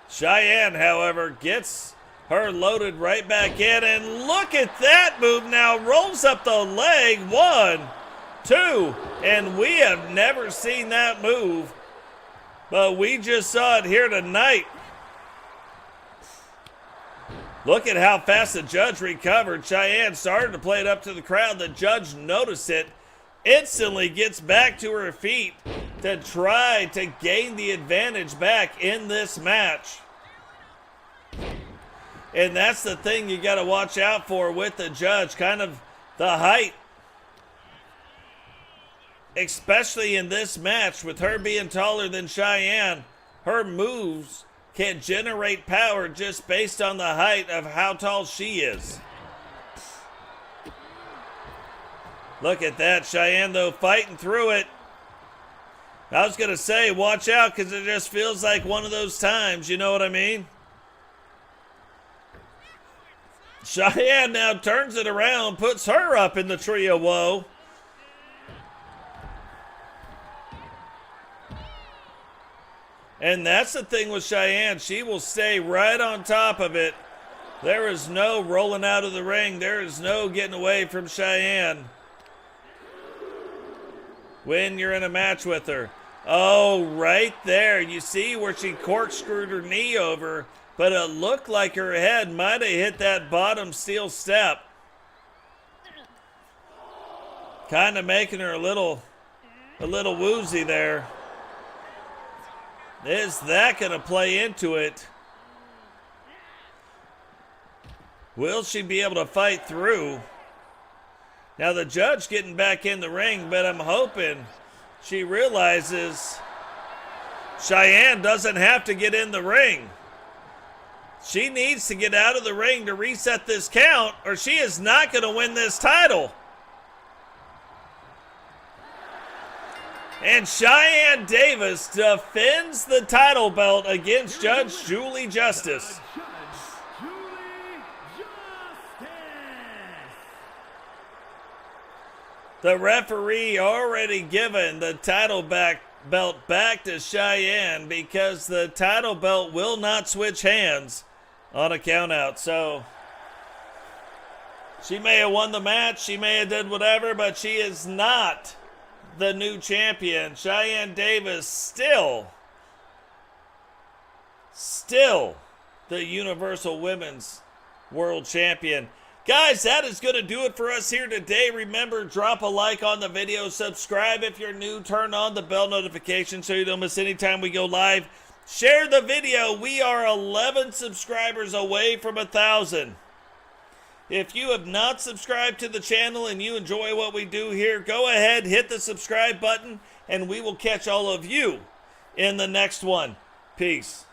Shyanne, however, gets her loaded right back in, and look at that move now. Rolls up the leg. 1, 2, and we have never seen that move, but we just saw it here tonight. Look at how fast the judge recovered. Shyanne started to play it up to the crowd. The judge noticed it, instantly gets back to her feet to try to gain the advantage back in this match. And that's the thing you got to watch out for with the judge, kind of the height. Especially in this match, with her being taller than Shyanne, her moves can generate power just based on the height of how tall she is. Look at that. Shyanne, though, fighting through it. I was going to say, watch out, because it just feels like one of those times, you know what I mean? Shyanne now turns it around, puts her up in the tree of woe. And that's the thing with Shyanne. She will stay right on top of it. There is no rolling out of the ring. There is no getting away from Shyanne when you're in a match with her. Oh, right there. You see where she corkscrewed her knee over, but it looked like her head might have hit that bottom steel step. Kind of making her a little woozy there. Is that going to play into it? Will she be able to fight through? Now the judge getting back in the ring, but I'm hoping she realizes Shyanne doesn't have to get in the ring. She needs to get out of the ring to reset this count, or she is not going to win this title. And Shyanne Davis defends the title belt against Judge Julie Justice. The referee already given the title belt back to Shyanne because the title belt will not switch hands on a countout. So she may have won the match, she may have did whatever, but she is not the new champion. Shyanne Davis still the Universal Women's World Champion. Guys, that is going to do it for us here today. Remember, drop a like on the video, subscribe if you're new, turn on the bell notification so you don't miss any time we go live. Share the video. We are 11 subscribers away from 1,000. If you have not subscribed to the channel and you enjoy what we do here, go ahead, hit the subscribe button, and we will catch all of you in the next one. Peace.